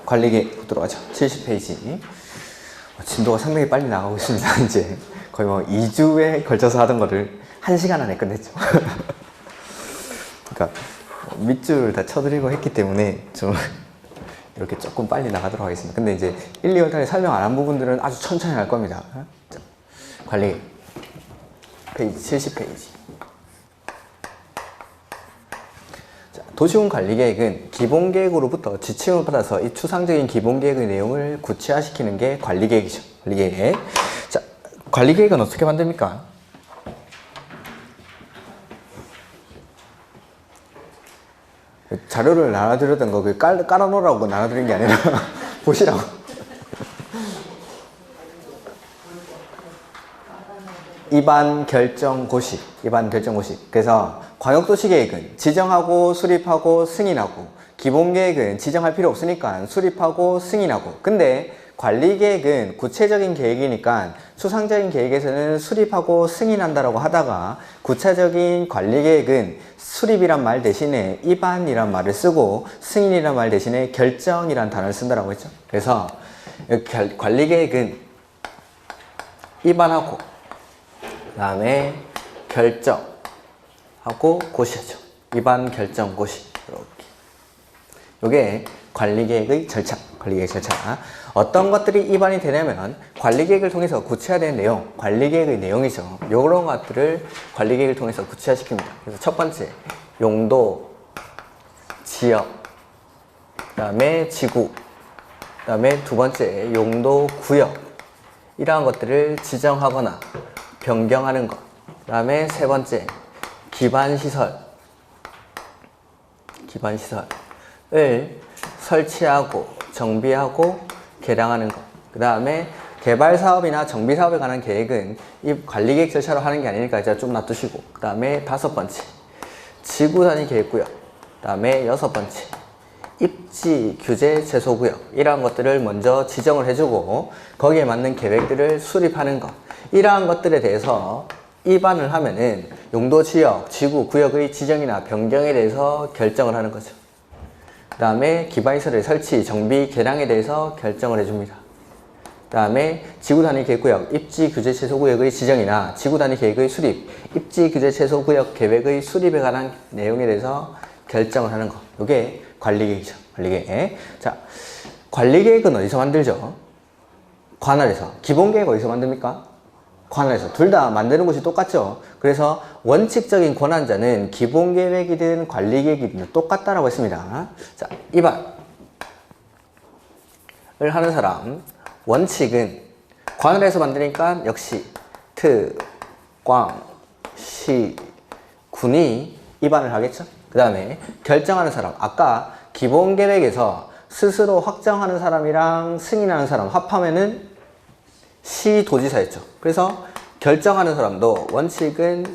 관리계획 보도록 하죠. 70페이지. 진도가 상당히 빨리 나가고 있습니다. 이제 거의 뭐 2주에 걸쳐서 하던 거를 1시간 안에 끝냈죠. 그러니까 밑줄 다 쳐드리고 했기 때문에 좀 이렇게 조금 빨리 나가도록 하겠습니다. 근데 이제 1, 2월 달에 설명 안 한 부분들은 아주 천천히 할 겁니다. 자, 관리계획 페이지 70페이지. 도시군 관리계획은 기본계획으로부터 지침을 받아서 이 추상적인 기본계획의 내용을 구체화시키는 게 관리계획이죠. 관리계획. 자, 관리계획은 어떻게 만듭니까? 자료를 나눠드렸던 거 깔아놓으라고 나눠드린 게 아니라 보시라고. 입안 결정 고시. 입안 결정 고시. 그래서 광역도시계획은 지정하고 수립하고 승인하고, 기본계획은 지정할 필요 없으니까 수립하고 승인하고, 근데 관리계획은 구체적인 계획이니까 추상적인 계획에서는 수립하고 승인한다라고 하다가, 구체적인 관리계획은 수립이란 말 대신에 입안이란 말을 쓰고 승인이란 말 대신에 결정이란 단어를 쓴다라고 했죠. 그래서 관리계획은 입안하고 그 다음에 결정하고 고시하죠. 입안, 결정, 고시. 이렇게. 요게 관리계획의 절차. 관리계획 절차. 어떤 것들이 입안이 되냐면 관리계획을 통해서 구체화된 내용, 관리계획의 내용이죠. 요런 것들을 관리계획을 통해서 구체화시킵니다. 그래서 첫 번째, 용도, 지역, 그 다음에 지구, 그 다음에 두 번째, 용도, 구역. 이러한 것들을 지정하거나 변경하는 것. 그 다음에 세 번째, 기반시설을 설치하고 정비하고 개량하는 것. 그 다음에 개발사업이나 정비사업에 관한 계획은 이 관리계획 절차로 하는 게 아니니까 이제 좀 놔두시고, 그 다음에 다섯 번째, 지구단위 계획구역. 그 다음에 여섯 번째, 입지 규제 제소구역. 이러한 것들을 먼저 지정을 해주고 거기에 맞는 계획들을 수립하는 것. 이러한 것들에 대해서 입안을 하면은 용도, 지역, 지구, 구역의 지정이나 변경에 대해서 결정을 하는 거죠. 그 다음에 기반시설의 설치, 정비, 개량에 대해서 결정을 해줍니다. 그 다음에 지구단위 계획구역, 입지 규제 최소구역의 지정이나 지구단위 계획의 수립, 입지 규제 최소구역 계획의 수립에 관한 내용에 대해서 결정을 하는 거. 이게 관리계획이죠. 관리계획. 자, 관리계획은 어디서 만들죠? 관할에서. 기본계획 어디서 만듭니까? 관할에서. 둘 다 만드는 곳이 똑같죠. 그래서 원칙적인 권한자는 기본계획이든 관리계획이든 똑같다라고 했습니다. 자, 입안을 하는 사람. 원칙은 관할에서 만드니까 역시 특, 광, 시, 군이 입안을 하겠죠. 그 다음에 결정하는 사람. 아까 기본계획에서 스스로 확정하는 사람이랑 승인하는 사람 합하면은 시도지사였죠. 그래서 결정하는 사람도 원칙은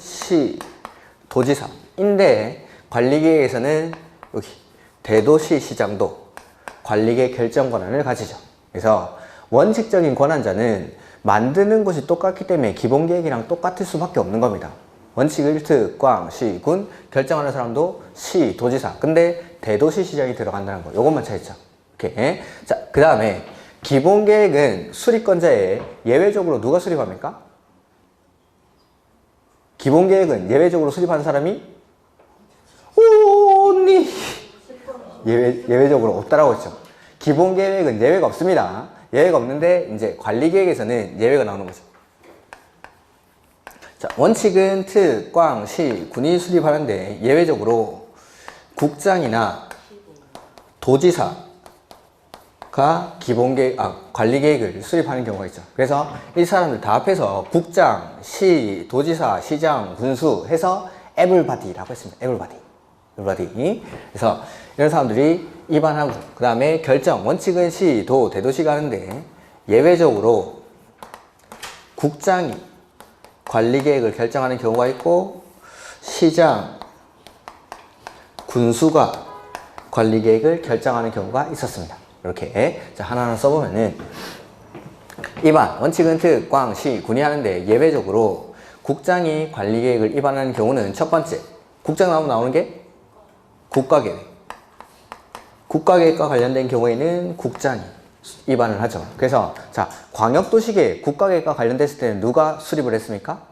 시도지사인데 관리계획에서는 여기 대도시시장도 관리계획 결정 권한을 가지죠. 그래서 원칙적인 권한자는 만드는 곳이 똑같기 때문에 기본계획이랑 똑같을 수밖에 없는 겁니다. 원칙을 특, 광, 시, 군, 결정하는 사람도 시, 도지사. 근데 대도시시장이 들어간다는 거. 요것만 차이죠. 오케이. 자, 그 다음에 기본계획은 수립권자에 예외적으로 누가 수립합니까? 기본계획은 예외적으로 수립하는 사람이 언니 예외적으로 없다라고 했죠. 기본계획은 예외가 없습니다. 예외가 없는데 이제 관리계획에서는 예외가 나오는 거죠. 자, 원칙은 특, 광, 시, 군이 수립하는데 예외적으로 국장이나 도지사가 관리계획을 수립하는 경우가 있죠. 그래서 이 사람들 다 합해서 국장, 시, 도지사, 시장, 군수 해서 에블바디라고 했습니다. 에블바디. 그래서 이런 사람들이 입안하고, 그 다음에 결정, 원칙은 시, 도, 대도시가 하는데 예외적으로 국장이 관리계획을 결정하는 경우가 있고 시장, 군수가 관리계획을 결정하는 경우가 있었습니다. 이렇게 자 하나하나 써보면은 입안, 원칙은 특, 광, 시, 군이 하는데 예외적으로 국장이 관리계획을 입안하는 경우는 첫 번째, 국장 나오면 나오는 게 국가계획. 국가계획과 관련된 경우에는 국장이 입안을 하죠. 그래서 자, 광역도시계획, 국가계획과 관련됐을 때는 누가 수립을 했습니까?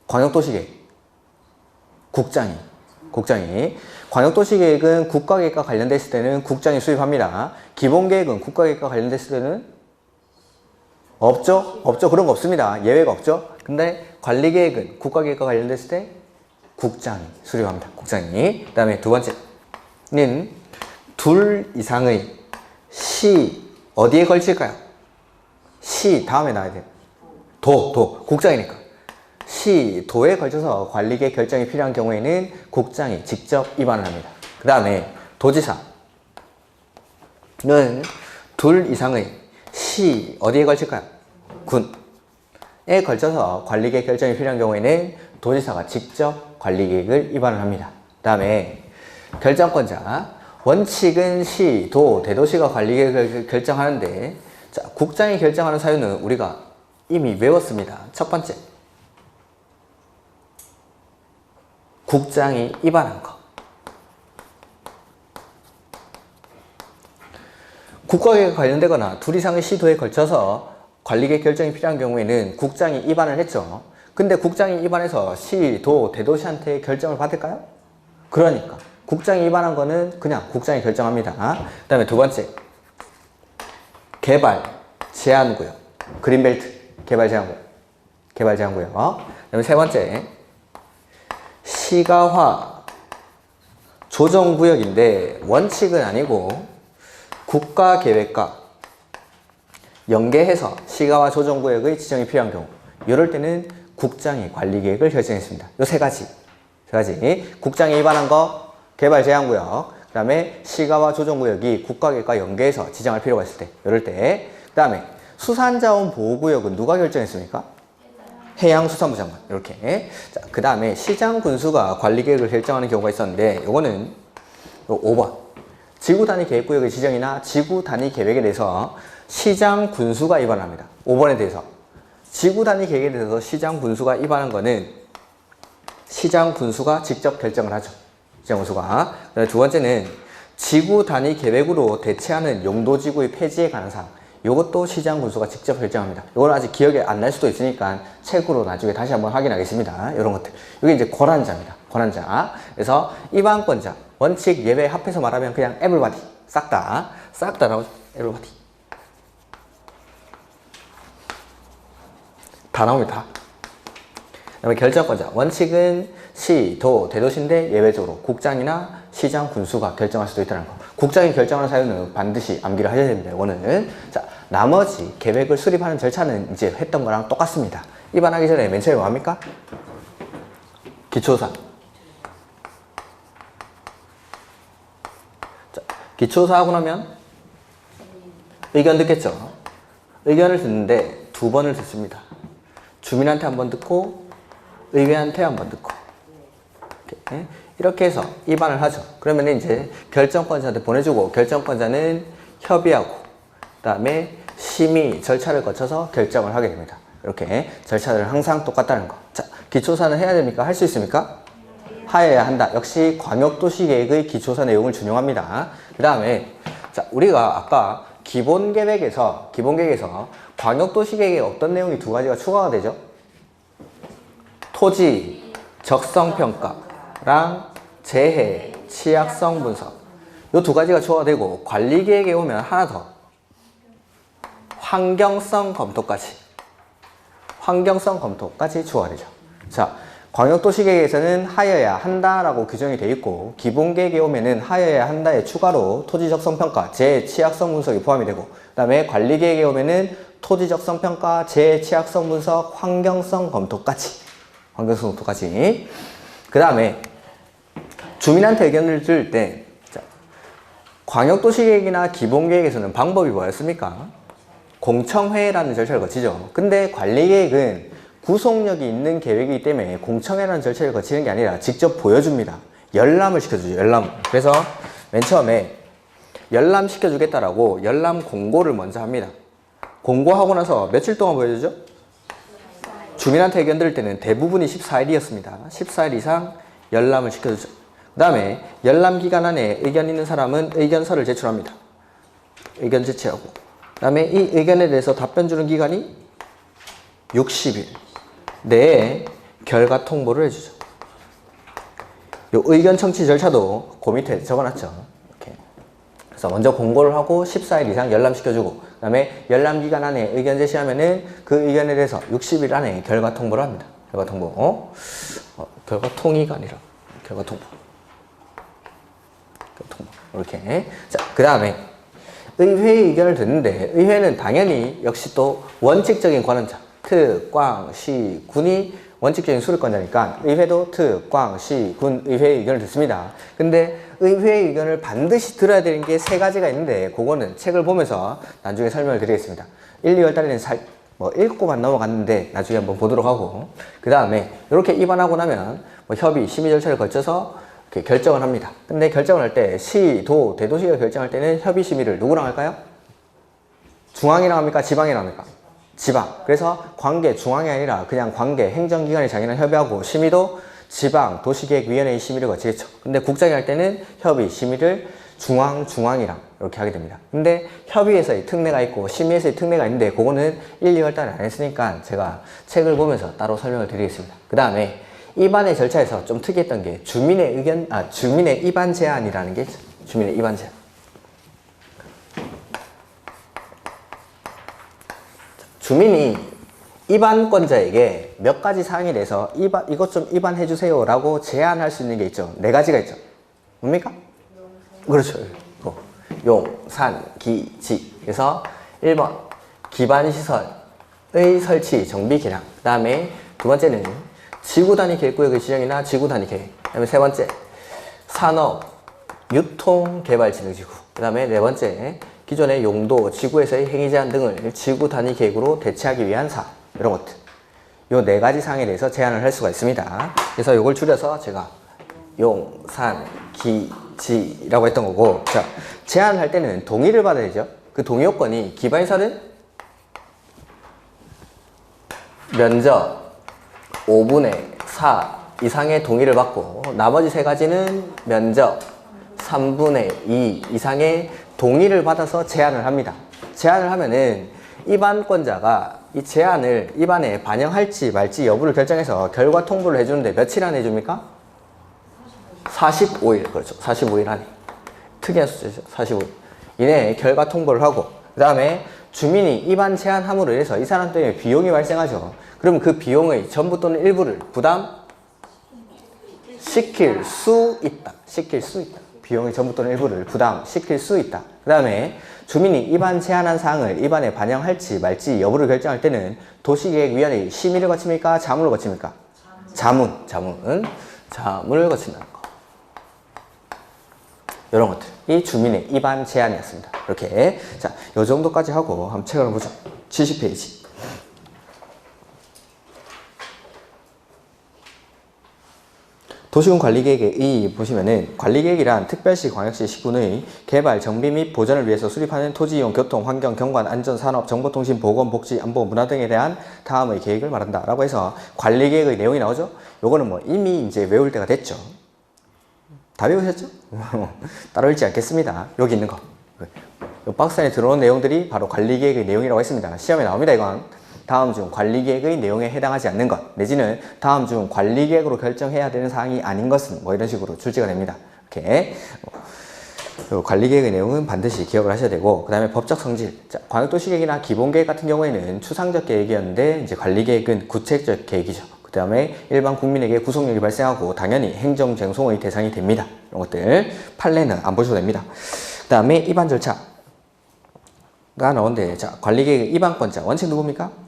광역도시계획. 국장이. 광역도시계획은 국가계획과 관련됐을 때는 국장이 수립합니다. 기본계획은 국가계획과 관련됐을 때는 없죠? 그런 거 없습니다. 예외가 없죠? 근데 관리계획은 국가계획과 관련됐을 때 국장이 수립합니다. 국장이. 그 다음에 두 번째는 둘 이상의 시 어디에 걸칠까요? 시 다음에 나와야 돼요. 국장이니까. 시, 도에 걸쳐서 관리계획 결정이 필요한 경우에는 국장이 직접 입안을 합니다. 그 다음에 도지사는 둘 이상의 시 어디에 걸칠까요? 군에 걸쳐서 관리계획 결정이 필요한 경우에는 도지사가 직접 관리계획을 입안을 합니다. 그 다음에 결정권자, 원칙은 시, 도, 대도시가 관리계획을 결정하는데 자, 국장이 결정하는 사유는 우리가 이미 외웠습니다. 첫 번째, 국장이 입안한 거. 국가계획과 관련되거나 둘 이상의 시도에 걸쳐서 관리계획 결정이 필요한 경우에는 국장이 입안을 했죠. 근데 국장이 입안해서 시, 도, 대도시한테 결정을 받을까요? 그러니까 국장이 입안한 거는 그냥 국장이 결정합니다. 그 다음에 두 번째, 개발 제한구역, 그린벨트 개발 제한구역. 그 다음에 세 번째, 시가화 조정구역인데 원칙은 아니고 국가계획과 연계해서 시가화 조정구역의 지정이 필요한 경우, 이럴 때는 국장이 관리계획을 결정했습니다. 이 세 가지. 국장이 입안한 거, 개발 제한구역, 그 다음에 시가화 조정구역이 국가계획과 연계해서 지정할 필요가 있을 때, 이럴 때. 그 다음에 수산자원 보호구역은 누가 결정했습니까? 해양수산부 장관. 이렇게. 자, 그 다음에 시장 군수가 관리계획을 결정하는 경우가 있었는데, 요거는 5번. 지구 단위 계획구역의 지정이나 지구 단위 계획에 대해서 시장 군수가 입안합니다. 5번에 대해서. 지구 단위 계획에 대해서 시장 군수가 입안한 거는 시장 군수가 직접 결정을 하죠. 시장 군수가. 두 번째는 지구 단위 계획으로 대체하는 용도지구의 폐지에 관한 사항. 이것도 시장 군수가 직접 결정합니다. 이건 아직 기억이 안 날 수도 있으니까 책으로 나중에 다시 한번 확인하겠습니다. 이런 것들. 이게 이제 권한자입니다. 권한자. 그래서 입안권자, 원칙, 예외 합해서 말하면 그냥 everybody. 싹 다 나오죠. everybody. 다 나옵니다. 그다음에 결정권자, 원칙은 시, 도, 대도시인데 예외적으로 국장이나 시장 군수가 결정할 수도 있다는 거. 국장이 결정하는 사유는 반드시 암기를 하셔야 됩니다. 이거는. 자, 나머지 계획을 수립하는 절차는 이제 했던 거랑 똑같습니다. 입안하기 전에 맨 처음에 뭐 합니까? 기초사. 자, 기초사 하고 나면 의견 듣겠죠? 의견을 듣는데 두 번을 듣습니다. 주민한테 한 번 듣고 의회한테 한 번 듣고 이렇게 해서 입안을 하죠. 그러면 이제 결정권자한테 보내주고 결정권자는 협의하고 그 다음에 심의 절차를 거쳐서 결정을 하게 됩니다. 이렇게 절차를 항상 똑같다는 거. 자, 기초사는 해야 됩니까? 할 수 있습니까? 하여야 한다. 역시 광역도시계획의 기초사 내용을 준용합니다. 그 다음에 자, 우리가 아까 기본계획에서 광역도시계획에 어떤 내용이 두 가지가 추가가 되죠? 토지 적성평가랑 재해 취약성 분석, 이 두 가지가 추가가 되고, 관리계획에 오면 하나 더, 환경성 검토까지 추가가 되죠. 자, 광역도시계획에서는 하여야 한다라고 규정이 되어 있고, 기본계획에 오면은 하여야 한다에 추가로 토지적성평가, 재해 취약성 분석이 포함이 되고, 그 다음에 관리계획에 오면은 토지적성평가, 재해 취약성 분석, 환경성 검토까지. 그 다음에 주민한테 의견을 들을 때, 자, 광역도시계획이나 기본계획에서는 방법이 뭐였습니까? 공청회라는 절차를 거치죠. 근데 관리계획은 구속력이 있는 계획이기 때문에 공청회라는 절차를 거치는 게 아니라 직접 보여줍니다. 열람을 시켜주죠. 열람. 그래서 맨 처음에 열람 시켜주겠다라고 열람 공고를 먼저 합니다. 공고하고 나서 며칠 동안 보여주죠? 주민한테 의견 들을 때는 대부분이 14일이었습니다. 14일 이상 열람을 시켜주죠. 그 다음에 열람기간 안에 의견 있는 사람은 의견서를 제출합니다. 의견 제출하고. 그 다음에 이 의견에 대해서 답변 주는 기간이 60일 내에 결과 통보를 해주죠. 요 의견 청취 절차도 그 밑에 적어놨죠. 이렇게. 그래서 먼저 공고를 하고 14일 이상 열람시켜주고, 그 다음에 열람기간 안에 의견 제시하면은 그 의견에 대해서 60일 안에 결과 통보를 합니다. 결과 통보. 결과 통의가 아니라 결과 통보. 이렇게. 자, 그 다음에 의회의 의견을 듣는데, 의회는 당연히 역시 또 원칙적인 관원자, 특, 꽝, 시, 군이 원칙적인 수립권자니까 의회도 특, 꽝, 시, 군, 의회의 의견을 듣습니다. 근데 의회의 의견을 반드시 들어야 되는 게 세 가지가 있는데, 그거는 책을 보면서 나중에 설명을 드리겠습니다. 1, 2월 달에는 읽고만 넘어갔는데 나중에 한번 보도록 하고, 그 다음에 이렇게 입안하고 나면 협의, 심의 절차를 거쳐서 이렇게 결정을 합니다. 근데 결정을 할 때 시, 도, 대도시가 결정할 때는 협의 심의를 누구랑 할까요? 중앙이랑 합니까? 지방이랑 합니까? 지방. 그래서 관계 중앙이 아니라 그냥 관계 행정기관이 자기랑 협의하고, 심의도 지방 도시계획위원회의 심의를 거치겠죠. 근데 국장이 할 때는 협의 심의를 중앙이랑 이렇게 하게 됩니다. 근데 협의에서의 특례가 있고 심의에서의 특례가 있는데, 그거는 1, 2월 달에 안 했으니까 제가 책을 보면서 따로 설명을 드리겠습니다. 그 다음에 입안의 절차에서 좀 특이했던 게 주민의 입안 제한이라는 게 있어요. 주민의 입안 제한. 주민이 입안권자에게 몇 가지 사항에 대해서 이것 좀 입안해 주세요 라고 제안할 수 있는 게 있죠. 네 가지가 있죠. 뭡니까? 그렇죠. 용, 산, 기, 지. 그래서 1번 기반시설의 설치, 정비, 개량. 그 다음에 두 번째는 지구단위 계획구역의 지정이나 지구단위 계획. 그 다음에 세 번째 산업, 유통, 개발, 진흥지구. 그 다음에 네 번째 기존의 용도, 지구에서의 행위 제한 등을 지구 단위 계획으로 대체하기 위한 사업, 이런 것들. 요 네 가지 사항에 대해서 제안을 할 수가 있습니다. 그래서 요걸 줄여서 제가 용, 산, 기, 지라고 했던 거고, 자, 제안할 때는 동의를 받아야 되죠. 그 동의 요건이 기반시설은 면적 5분의 4 이상의 동의를 받고, 나머지 세 가지는 면적 3분의 2 이상의 동의를 받아서 제안을 합니다. 제안을 하면은 입안권자가 이 제안을 입안에 반영할지 말지 여부를 결정해서 결과 통보를 해주는데 며칠 안에 해줍니까? 45일. 그렇죠. 45일 안에. 특이한 숫자죠. 45일 이내에 결과 통보를 하고, 그 다음에 주민이 입안 제안함으로 인해서 이 사람 때문에 비용이 발생하죠. 그럼 그 비용의 전부 또는 일부를 부담시킬 수 있다. 비용의 전부 또는 일부를 부담시킬 수 있다. 그 다음에 주민이 입안 제안한 사항을 입안에 반영할지 말지 여부를 결정할 때는 도시계획위원회의 심의를 거칩니까? 자문을 거칩니까? 자문을 거친다는 거. 이런 것들이 주민의 입안 제안이었습니다. 이렇게. 자, 요 정도까지 하고 한번 책을 보죠. 70페이지. 도시군 관리계획의 의 보시면은, 관리계획이란 특별시, 광역시, 시군의 개발, 정비 및 보전을 위해서 수립하는 토지 이용, 교통, 환경, 경관, 안전, 산업, 정보통신, 보건, 복지, 안보, 문화 등에 대한 다음의 계획을 말한다 라고 해서 관리계획의 내용이 나오죠. 요거는 뭐 이미 이제 외울 때가 됐죠. 다 외우셨죠? 따로 읽지 않겠습니다. 여기 있는 거. 요 박스 안에 들어온 내용들이 바로 관리계획의 내용이라고 했습니다. 시험에 나옵니다. 이건 다음 중 관리계획의 내용에 해당하지 않는 것, 내지는 다음 중 관리계획으로 결정해야 되는 사항이 아닌 것은, 뭐 이런 식으로 출제가 됩니다. 이렇게. 관리계획의 내용은 반드시 기억을 하셔야 되고, 그 다음에 법적 성질. 자, 광역도시계획이나 기본계획 같은 경우에는 추상적 계획이었는데, 이제 관리계획은 구체적 계획이죠. 그 다음에 일반 국민에게 구속력이 발생하고 당연히 행정쟁송의 대상이 됩니다. 이런 것들 판례는 안 보셔도 됩니다. 그 다음에 입안 절차가 나오는데, 자, 관리계획의 입안권자 원칙 누굽니까?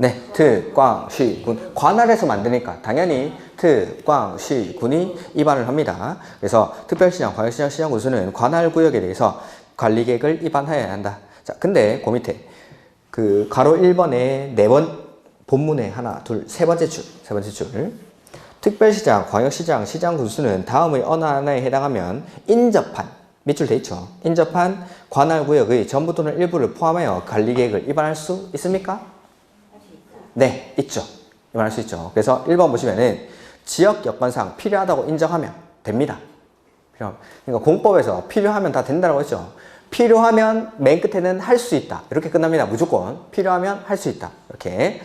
네, 특, 꽝, 시, 군. 관할에서 만드니까 당연히 특, 꽝, 시, 군이 입안을 합니다. 그래서 특별시장, 광역시장, 시장군수는 관할구역에 대해서 관리계획을 입안해야 한다. 자, 근데 그 밑에 그 가로 1번에 4번 본문에 하나, 둘, 세 번째 줄. 특별시장, 광역시장, 시장군수는 다음의 어느 하나에 해당하면 인접한, 밑줄 돼 있죠. 인접한 관할구역의 전부 또는 일부를 포함하여 관리계획을 입안할 수 있습니까? 네, 있죠. 입안할 수 있죠. 그래서 1번 보시면은 지역 여건상 필요하다고 인정하면 됩니다. 그러니까 공법에서 필요하면 다 된다고 했죠. 필요하면 맨 끝에는 할 수 있다. 이렇게 끝납니다. 무조건. 필요하면 할 수 있다. 이렇게.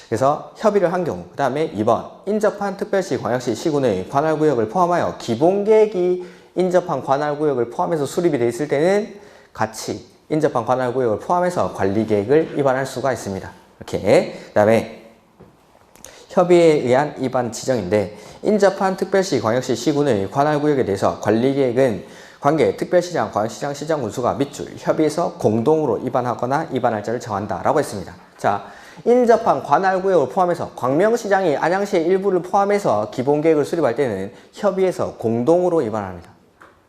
그래서 협의를 한 경우. 그 다음에 2번. 인접한 특별시, 광역시, 시군의 관할구역을 포함하여 기본계획이 인접한 관할구역을 포함해서 수립이 되어 있을 때는 같이 인접한 관할구역을 포함해서 관리계획을 위반할 수가 있습니다. 이렇게. 그 다음에 협의에 의한 위반 지정인데 인접한 특별시, 광역시, 시군의 관할구역에 대해서 관리계획은 관계 특별시장, 광역시장, 시장 군수가 밑줄 협의에서 공동으로 위반하거나 위반할 자를 정한다 라고 했습니다. 자, 인접한 관할구역을 포함해서 광명시장이 안양시의 일부를 포함해서 기본계획을 수립할 때는 협의에서 공동으로 위반합니다.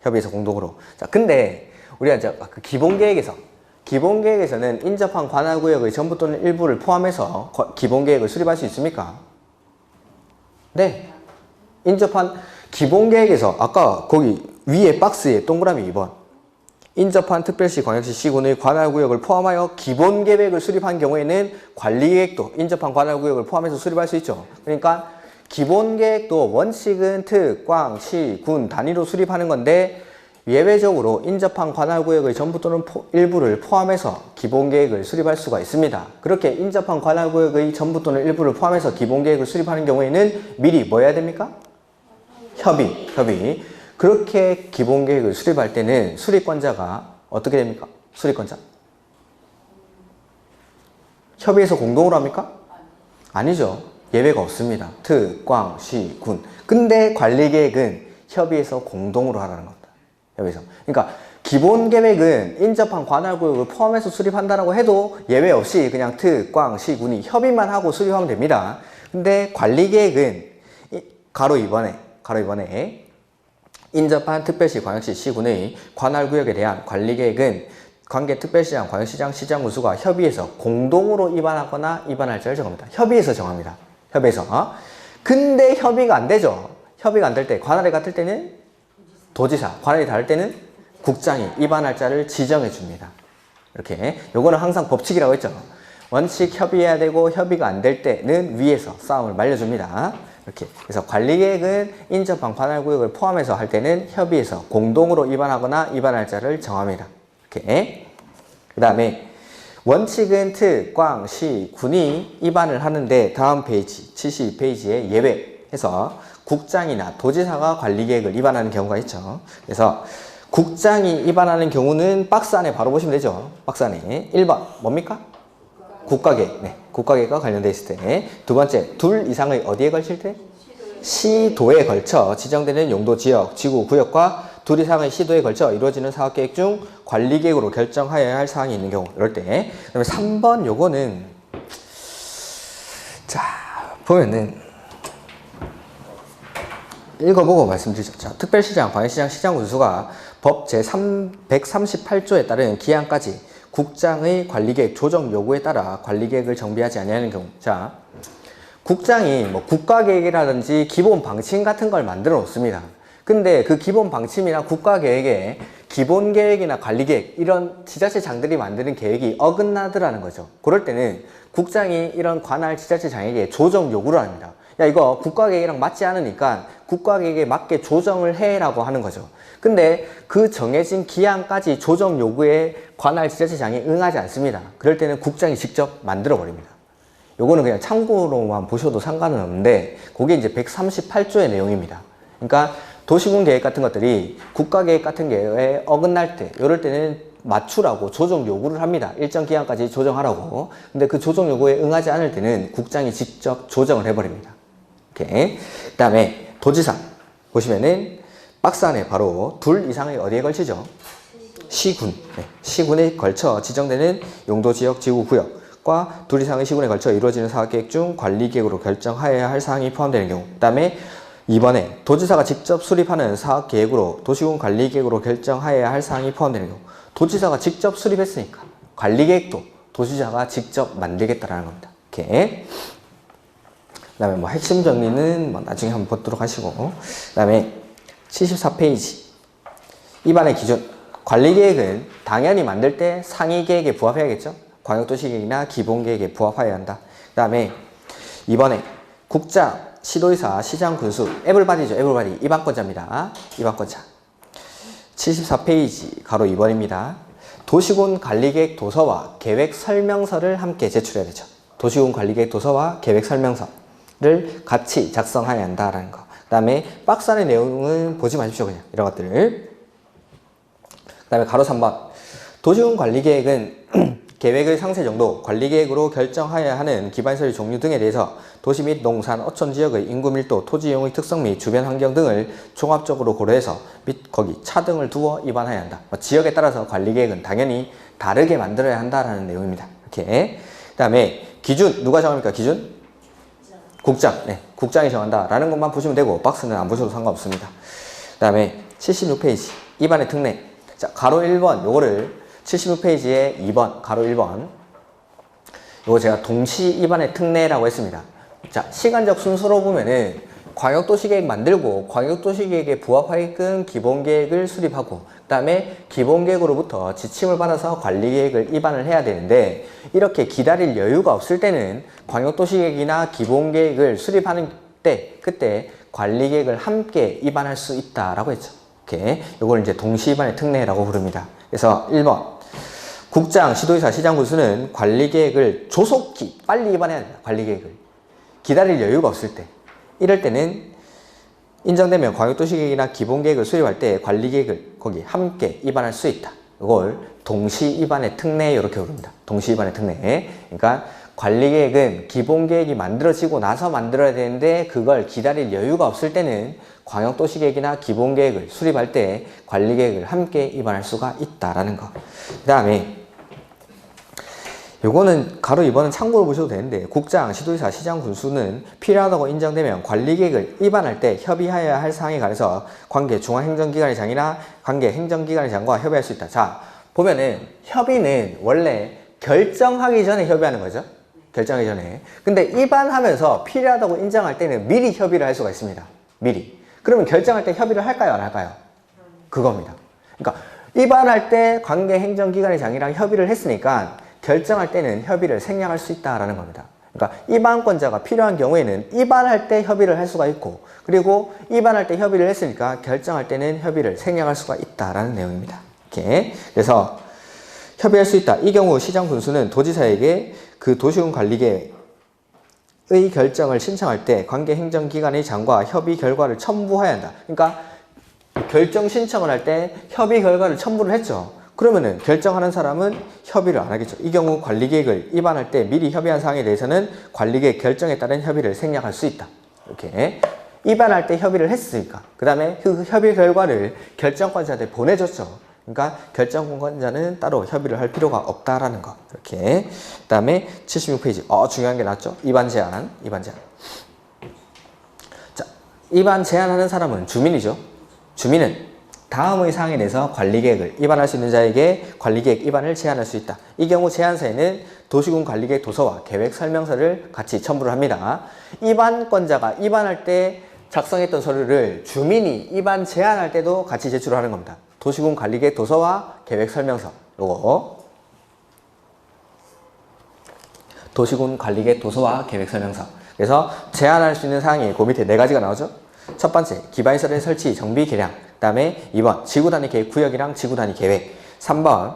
협의에서 공동으로. 자, 근데 우리가 이제 그 기본계획에서는 인접한 관할구역의 전부 또는 일부를 포함해서 기본계획을 수립할 수 있습니까? 네. 인접한 기본계획에서 아까 거기 위에 박스에 동그라미 2번 인접한 특별시, 광역시, 시군의 관할구역을 포함하여 기본계획을 수립한 경우에는 관리계획도 인접한 관할구역을 포함해서 수립할 수 있죠. 그러니까 기본계획도 원칙은 특, 광, 시, 군 단위로 수립하는 건데 예외적으로 인접한 관할구역의 전부 또는 일부를 포함해서 기본계획을 수립할 수가 있습니다. 그렇게 인접한 관할구역의 전부 또는 일부를 포함해서 기본계획을 수립하는 경우에는 미리 뭐 해야 됩니까? 협의. 그렇게 기본계획을 수립할 때는 수립권자가 어떻게 됩니까? 수립권자? 협의해서 공동으로 합니까? 아니죠. 예외가 없습니다. 특, 광, 시, 군. 근데 관리계획은 협의해서 공동으로 하라는 겁니다. 협의해서. 그러니까 기본계획은 인접한 관할구역을 포함해서 수립한다라고 해도 예외 없이 그냥 특, 광, 시, 군이 협의만 하고 수립하면 됩니다. 근데 관리계획은 가로 2번에 인접한 특별시, 광역시, 시군의 관할구역에 대한 관리계획은 관계 특별시장, 광역시장, 시장군수가 협의해서 공동으로 위반하거나 위반할 자를 정합니다. 협의해서 정합니다. 협의해서. 근데 협의가 안 되죠. 협의가 안 될 때, 관할이 같을 때는 도지사, 관할이 다를 때는 국장이 위반할 자를 지정해 줍니다. 이렇게. 요거는 항상 법칙이라고 했죠. 원칙 협의해야 되고 협의가 안 될 때는 위에서 싸움을 말려줍니다. 이렇게. 그래서 관리계획은 인접한 관할구역을 포함해서 할 때는 협의해서 공동으로 위반하거나 위반할 자를 정합니다. 이렇게. 그 다음에 원칙은 특, 광, 시, 군이 위반을 하는데 다음 페이지 72페이지에 예외해서 국장이나 도지사가 관리계획을 위반하는 경우가 있죠. 그래서 국장이 위반하는 경우는 박스 안에 바로 보시면 되죠. 박스 안에 1번 뭡니까? 국가계획. 네, 국가계획과 관련되어 있을 때. 두 번째, 둘 이상의 어디에 걸칠 때? 시도에 걸쳐 지정되는 용도, 지역, 지구, 구역과 둘 이상의 시도에 걸쳐 이루어지는 사업계획 중 관리계획으로 결정하여야 할 사항이 있는 경우. 이럴 때. 그 다음에 3번 요거는 자 보면은 읽어보고 말씀드리죠. 자, 특별시장, 광역시장, 시장군수가 법 제138조에 따른 기한까지 국장의 관리계획 조정 요구에 따라 관리계획을 정비하지 아니하는 경우. 자, 국장이 뭐 국가계획이라든지 기본 방침 같은 걸 만들어 놓습니다. 근데 그 기본 방침이나 국가계획에 기본계획이나 관리계획 이런 지자체장들이 만드는 계획이 어긋나더라는 거죠. 그럴 때는 국장이 이런 관할 지자체장에게 조정 요구를 합니다. 야, 이거 국가계획이랑 맞지 않으니까 국가계획에 맞게 조정을 해라고 하는 거죠. 근데 그 정해진 기한까지 조정 요구에 관할 지자체장이 응하지 않습니다. 그럴 때는 국장이 직접 만들어 버립니다. 요거는 그냥 참고로만 보셔도 상관은 없는데 그게 이제 138조의 내용입니다. 그러니까 도시군 계획 같은 것들이 국가계획 같은 계획에 어긋날 때 이럴 때는 맞추라고 조정 요구를 합니다. 일정 기한까지 조정하라고. 근데 그 조정 요구에 응하지 않을 때는 국장이 직접 조정을 해버립니다. 이렇게. 그 다음에 도지사 보시면은 박스 안에 바로 둘 이상의 어디에 걸치죠? 시군. 네. 시군에 걸쳐 지정되는 용도, 지역, 지구, 구역과 둘 이상의 시군에 걸쳐 이루어지는 사업계획 중 관리계획으로 결정하여야 할 사항이 포함되는 경우. 그 다음에 2번에 도지사가 직접 수립하는 사업계획으로 도시군 관리계획으로 결정하여야 할 사항이 포함되는 경우. 도지사가 직접 수립했으니까 관리계획도 도지사가 직접 만들겠다라는 겁니다. 이렇게. 그 다음에 뭐 핵심 정리는 뭐 나중에 한번 보도록 하시고. 그 다음에 74페이지. 위반의 기준. 관리계획은 당연히 만들 때 상위계획에 부합해야겠죠. 광역도시계획이나 기본계획에 부합하여야 한다. 그 다음에 이번에 국장, 시도의사, 시장, 군수, 에블바디죠. 에블바디. 이반권자입니다. 이반권자. 74페이지 가로 2번입니다. 도시군 관리계획 도서와 계획 설명서를 함께 제출해야 되죠. 도시군 관리계획 도서와 계획 설명서를 같이 작성해야 한다라는 거. 그 다음에 박스 안의 내용은 보지 마십시오. 그냥 이런 것들을. 그 다음에 가로 3번. 도시군 관리계획은 계획의 상세 정도, 관리계획으로 결정하여야 하는 기반시설 종류 등에 대해서 도시 및 농산, 어촌 지역의 인구 밀도, 토지 이용의 특성 및 주변 환경 등을 종합적으로 고려해서 및 거기 차 등을 두어 입안해야 한다. 지역에 따라서 관리계획은 당연히 다르게 만들어야 한다라는 내용입니다. 이렇게. 그 다음에 기준, 누가 정합니까? 기준? 국장. 네, 국장이 정한다라는 것만 보시면 되고 박스는 안 보셔도 상관없습니다. 그 다음에 76페이지 입안의 특례. 자, 가로 1번 요거를 76페이지에 2번, 가로 1번. 이거 제가 동시 입안의 특례라고 했습니다. 자, 시간적 순서로 보면은 광역도시계획 만들고 광역도시계획에 부합하게끔 기본계획을 수립하고 그 다음에 기본계획으로부터 지침을 받아서 관리계획을 입안을 해야 되는데 이렇게 기다릴 여유가 없을 때는 광역도시계획이나 기본계획을 수립하는 때 그때 관리계획을 함께 입안할 수 있다라고 했죠. 이렇게 이걸 이제 동시 입안의 특례라고 부릅니다. 그래서 1번 국장, 시도의사, 시장, 군수는 관리계획을 조속히 빨리 입안해야 된다. 관리계획을 기다릴 여유가 없을 때 이럴 때는 인정되면 광역도시계획이나 기본계획을 수립할 때 관리계획을 거기 함께 입안할 수 있다. 이걸 동시 입안의 특례 이렇게 부릅니다. 동시 입안의 특례. 그러니까 관리계획은 기본계획이 만들어지고 나서 만들어야 되는데 그걸 기다릴 여유가 없을 때는 광역도시계획이나 기본계획을 수립할 때 관리계획을 함께 입안할 수가 있다라는 거. 그 다음에 요거는 가로 2번은 참고로 보셔도 되는데 국장, 시도의사, 시장, 군수는 필요하다고 인정되면 관리계획을 입안할 때 협의하여야 할 사항에 관해서 관계 중앙행정기관의 장이나 관계 행정기관의 장과 협의할 수 있다. 자, 보면은 협의는 원래 결정하기 전에 협의하는 거죠. 결정하기 전에. 근데 입안하면서 필요하다고 인정할 때는 미리 협의를 할 수가 있습니다. 미리. 그러면 결정할 때 협의를 할까요? 안 할까요? 그겁니다. 그러니까 입안할 때 관계 행정기관의 장이랑 협의를 했으니까 결정할 때는 협의를 생략할 수 있다라는 겁니다. 그러니까 입안권자가 필요한 경우에는 입안할 때 협의를 할 수가 있고 그리고 입안할 때 협의를 했으니까 결정할 때는 협의를 생략할 수가 있다라는 내용입니다. 이렇게. 그래서 협의할 수 있다. 이 경우 시장 군수는 도지사에게 그 도시군 관리계획의 결정을 신청할 때 관계 행정기관의 장과 협의 결과를 첨부해야 한다. 그러니까 결정 신청을 할 때 협의 결과를 첨부를 했죠. 그러면은 결정하는 사람은 협의를 안 하겠죠. 이 경우 관리계획을 입안할 때 미리 협의한 사항에 대해서는 관리계획 결정에 따른 협의를 생략할 수 있다. 이렇게 입안할 때 협의를 했으니까 그 다음에 그 협의 결과를 결정권자한테 보내줬죠. 그러니까 결정권자는 따로 협의를 할 필요가 없다라는 거. 이렇게. 그 다음에 76페이지. 중요한 게 나왔죠. 입안 제한. 입안 제한. 자, 입안 제한하는 사람은 주민이죠. 주민은 다음의 사항에 대해서 관리계획을 입안할 수 있는 자에게 관리계획 입안을 제한할 수 있다. 이 경우 제한서에는 도시군 관리계획 도서와 계획 설명서를 같이 첨부를 합니다. 입안권자가 입안할 때 작성했던 서류를 주민이 입안 제한할 때도 같이 제출을 하는 겁니다. 도시군 관리계획 도서와 계획 설명서. 요거. 도시군 관리계획 도서와 계획 설명서. 그래서 제한할 수 있는 사항이 그 밑에 4가지가 나오죠. 첫 번째, 기반시설의 설치, 정비, 개량. 그 다음에 2번, 지구단위 계획 구역이랑 지구단위 계획. 3번,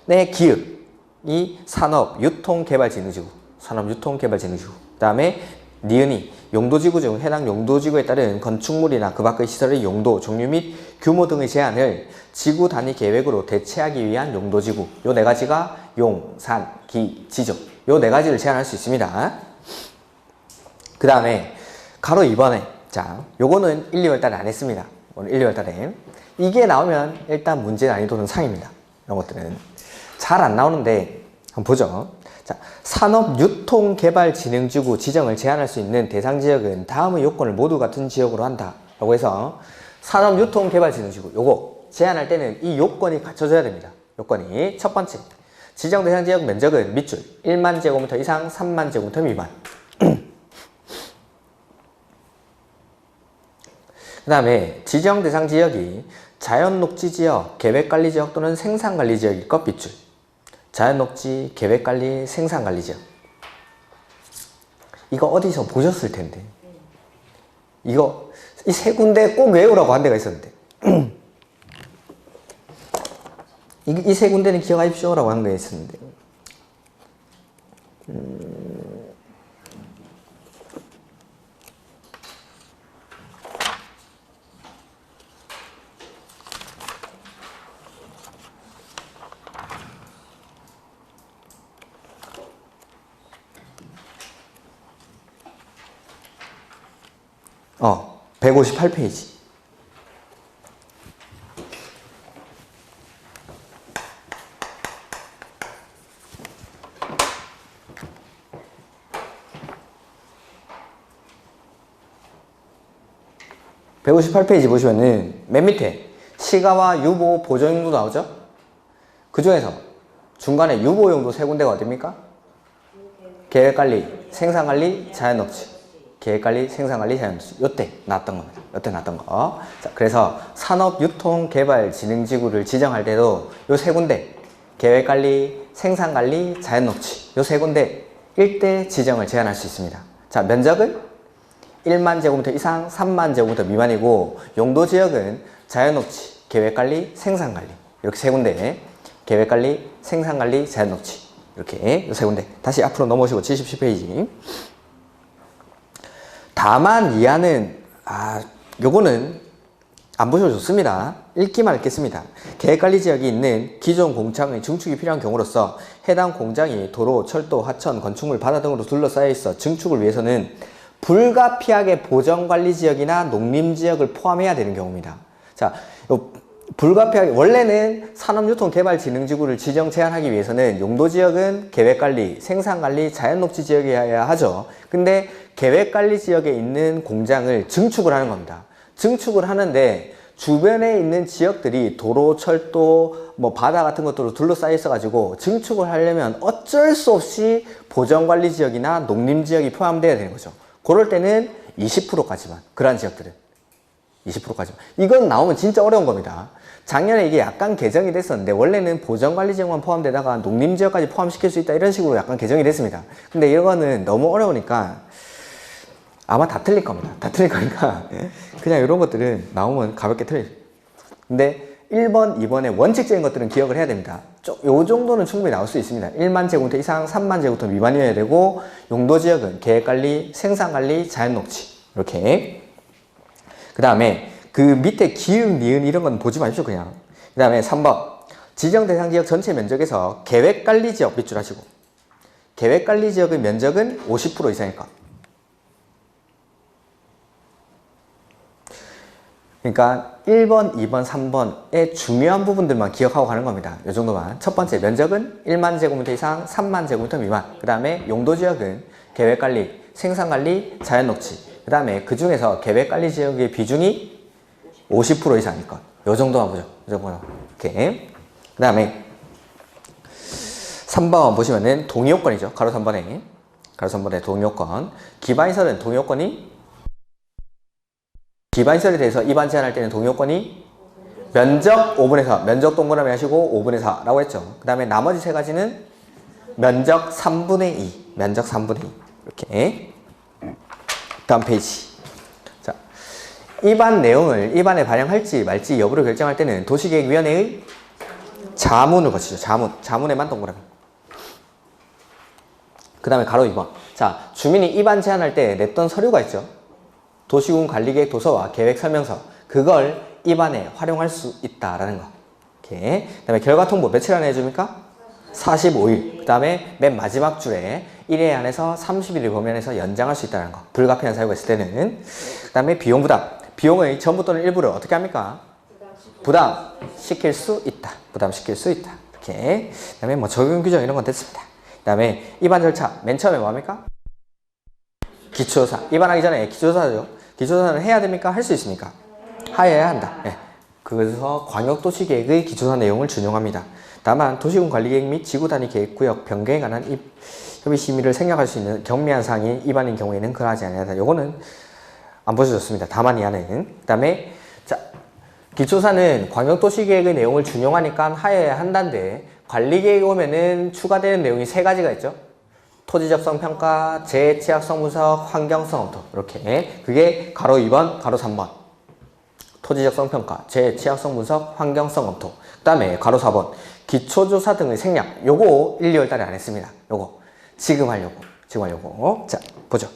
내 기읍이 산업, 유통, 개발, 진흥지구. 산업, 유통, 개발, 진흥지구. 그 다음에 니은이 용도지구 중 해당 용도지구에 따른 건축물이나 그 밖의 시설의 용도, 종류 및 규모 등의 제한을 지구 단위 계획으로 대체하기 위한 용도지구. 요 4가지가 용, 산, 기, 지죠. 요 4가지를 제한할 수 있습니다. 그 다음에 가로 2번에 자, 요거는 1, 2월 달에 안 했습니다. 오늘 1, 2월 달에. 이게 나오면 일단 문제 난이도는 상입니다. 이런 것들은. 잘 안 나오는데 한번 보죠. 자, 산업유통개발진흥지구 지정을 제한할 수 있는 대상 지역은 다음의 요건을 모두 같은 지역으로 한다. 라고 해서 산업유통개발진흥지구 요거 제한할 때는 이 요건이 갖춰져야 됩니다. 요건이 첫 번째, 지정 대상 지역 면적은 밑줄 1만 제곱미터 이상 3만 제곱미터 미만. 그 다음에 지정 대상 지역이 자연녹지지역, 계획관리지역 또는 생산관리지역일 것 밑줄. 자연녹지, 계획관리, 생산관리지역. 이거 어디서 보셨을 텐데. 이거 이 세 군데 꼭 외우라고 한 데가 있었는데 이 세 군데는 기억하십시오라고 한 게 있었는데 어, 158페이지. (158페이지) 보시면은 맨 밑에 시가와 유보 보조용도 나오죠? 그 중에서 중간에 유보용도 세 군데가 어딥니까? 계획관리, 생산관리, 자연업체. 계획관리, 생산관리, 자연업체. 요때 나왔던 겁니다. 요때 나왔던 거. 자, 그래서 산업유통개발진흥지구를 지정할 때도 요 세 군데 계획관리, 생산관리, 자연업체 요 세 군데 일대 지정을 제한할 수 있습니다. 자, 면적은 1만 제곱미터 이상 3만 제곱미터 미만이고 용도지역은 자연업체, 계획관리, 생산관리 이렇게 세 군데 계획관리, 생산관리, 자연업체 이렇게 세 군데. 다시 앞으로 넘어오시고 77페이지. 다만 이하는 요거는 안 보셔도 좋습니다. 읽기만 읽겠습니다. 계획관리지역이 있는 기존 공장의 증축이 필요한 경우로서 해당 공장이 도로, 철도, 하천, 건축물, 바다 등으로 둘러싸여 있어 증축을 위해서는 불가피하게 보전관리지역이나 농림지역을 포함해야 되는 경우입니다. 자, 불가피하게 원래는 산업유통개발진흥지구를 지정 제한하기 위해서는 용도지역은 계획관리, 생산관리, 자연녹지지역이어야 하죠. 근데 계획관리지역에 있는 공장을 증축을 하는 겁니다. 증축을 하는데 주변에 있는 지역들이 도로, 철도, 바다 같은 것들로 둘러싸여 있어가지고 증축을 하려면 어쩔 수 없이 보전관리지역이나 농림지역이 포함되어야 되는 거죠. 그럴 때는 20%까지만, 그러한 지역들은 20%까지만. 이건 나오면 진짜 어려운 겁니다. 작년에 이게 약간 개정이 됐었는데 원래는 보전관리지역만 포함되다가 농림지역까지 포함시킬 수 있다 이런 식으로 약간 개정이 됐습니다. 근데 이거는 너무 어려우니까 아마 다 틀릴 겁니다. 다 틀릴 거니까 그냥 이런 것들은 나오면 가볍게 틀릴. 근데 1번, 2번의 원칙적인 것들은 기억을 해야 됩니다. 요 정도는 충분히 나올 수 있습니다. 1만 제곱미터 이상 3만 제곱미터 미만이어야 되고 용도지역은 계획관리, 생산관리, 자연녹지 이렇게. 그 다음에 그 밑에 기흥, 니은 이런 건 보지 마십시오 그냥. 그 다음에 3번 지정 대상 지역 전체 면적에서 계획관리지역 밑줄 하시고 계획관리지역의 면적은 50% 이상일 것. 그러니까 1번, 2번, 3번의 중요한 부분들만 기억하고 가는 겁니다. 이 정도만. 첫 번째, 면적은 1만 제곱미터 이상 3만 제곱미터 미만. 그 다음에 용도지역은 계획관리, 생산관리, 자연녹지. 그 다음에 그 중에서 계획관리지역의 비중이 50% 이상일 것. 이 정도만 보죠. 이 정도만. 이렇게. 그 다음에 3번 보시면은 동의요건이죠. 가로 3번에. 가로 3번에 동의요건. 기반시설은 동의요건이 기반시설에 대해서 입안 제한할 때는 동의요건이 면적 5분의 4, 면적 동그라미 하시고 5분의 4라고 했죠. 그 다음에 나머지 세 가지는 면적 3분의 2, 면적 3분의 2 이렇게. 다음 페이지. 자, 입안 내용을 입안에 반영할지 말지 여부를 결정할 때는 도시계획위원회의 자문을 거치죠. 자문에만 동그라미. 그 다음에 가로 2번. 자, 주민이 입안 제한할 때 냈던 서류가 있죠. 도시군 관리계획 도서와 계획 설명서, 그걸 입안에 활용할 수 있다라는 거. 이렇게. 그 다음에 결과 통보 며칠 안에 해줍니까? 45일. 그 다음에 맨 마지막 줄에 1회 안에서 30일을 범위안에서 연장할 수 있다는 거. 불가피한 사유가 있을 때는. 그 다음에 비용 부담. 비용의 전부 또는 일부를 어떻게 합니까? 부담시킬 수 있다. 부담시킬 수 있다. 이렇게. 그 다음에 적용 규정 이런 건 됐습니다. 그 다음에 입안 절차. 맨 처음에 뭐합니까? 기초조사. 입안하기 전에 기초조사죠. 기초조사는 해야 됩니까? 할 수 있습니까? 해야 한다. 네. 그래서 광역도시계획의 기초조사 내용을 준용합니다. 다만 도시군 관리계획 및 지구단위 계획구역 변경에 관한 협의 심의를 생략할 수 있는 경미한 사항이 입안인 경우에는 그러하지 않아야. 요거는 안 보셔줬습니다. 다만 이하는. 그 다음에 자, 기초조사는 광역도시계획의 내용을 준용하니까 하여야 한다는데 관리계획 오면은 추가되는 내용이 세 가지가 있죠. 토지적성 평가, 재취약성 분석, 환경성 검토. 이렇게. 그게 가로 2번, 가로 3번. 토지적성 평가, 재취약성 분석, 환경성 검토. 그 다음에 가로 4번. 기초조사 등의 생략. 요거 1, 2월 달에 안 했습니다. 요거. 지금 하려고. 자, 보죠.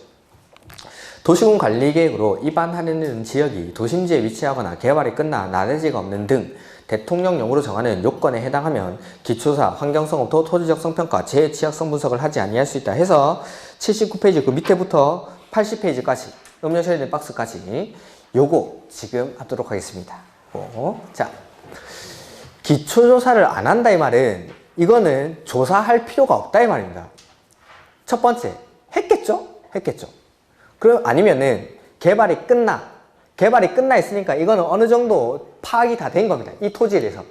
도시군 관리계획으로 입안하는 지역이 도심지에 위치하거나 개발이 끝나 나대지가 없는 등 대통령령으로 정하는 요건에 해당하면 기초사, 환경성 검토, 토지적성 평가, 재취약성 분석을 하지 아니할 수 있다 해서 79페이지 그 밑에부터 80페이지까지 음료 처리된 박스까지 요거 지금 하도록 하겠습니다. 자, 기초조사를 안 한다 이 말은 이거는 조사할 필요가 없다 이 말입니다. 첫 번째, 했겠죠? 그럼 아니면은 개발이 끝나 있으니까 이거는 어느 정도 파악이 다 된 겁니다. 이 토지에 대해서.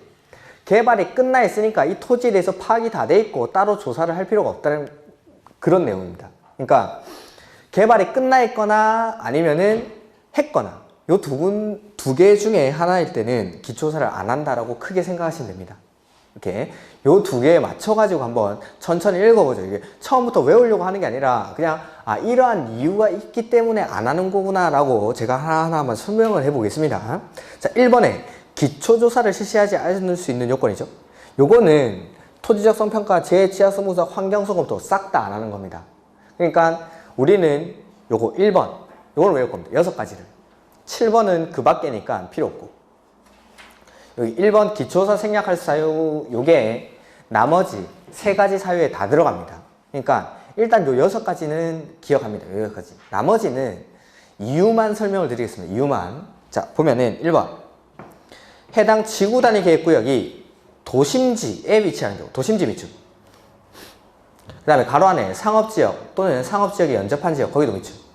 개발이 끝나 있으니까 이 토지에 대해서 파악이 다 돼 있고 따로 조사를 할 필요가 없다는 그런 내용입니다. 그러니까 개발이 끝나 있거나 아니면은 했거나 요 두 개 중에 하나일 때는 기초조사를 안 한다라고 크게 생각하시면 됩니다. 이렇게 요 두 개에 맞춰가지고 한번 천천히 읽어보죠. 이게 처음부터 외우려고 하는 게 아니라 그냥 이러한 이유가 있기 때문에 안 하는 거구나 라고 제가 하나하나 한번 설명을 해보겠습니다. 자, 1번에 기초조사를 실시하지 않을 수 있는 요건이죠. 요거는 토지적성 평가, 재취약성 분석, 환경성 검토 싹 다 안 하는 겁니다. 그러니까 우리는 요거 1번 요걸 외울 겁니다. 6가지를. 7번은 그 밖에니까 필요 없고 여기 1번 기초조사 생략할 사유 요게 나머지 3가지 사유에 다 들어갑니다. 그러니까 일단 요 6가지는 기억합니다. 요 6가지. 나머지는 이유만 설명을 드리겠습니다. 이유만. 자, 보면은 1번. 해당 지구 단위 계획구역이 도심지에 위치하는 경우. 도심지 비축. 그 다음에 가로 안에 상업지역 또는 상업지역에 연접한 지역. 거기도 비축.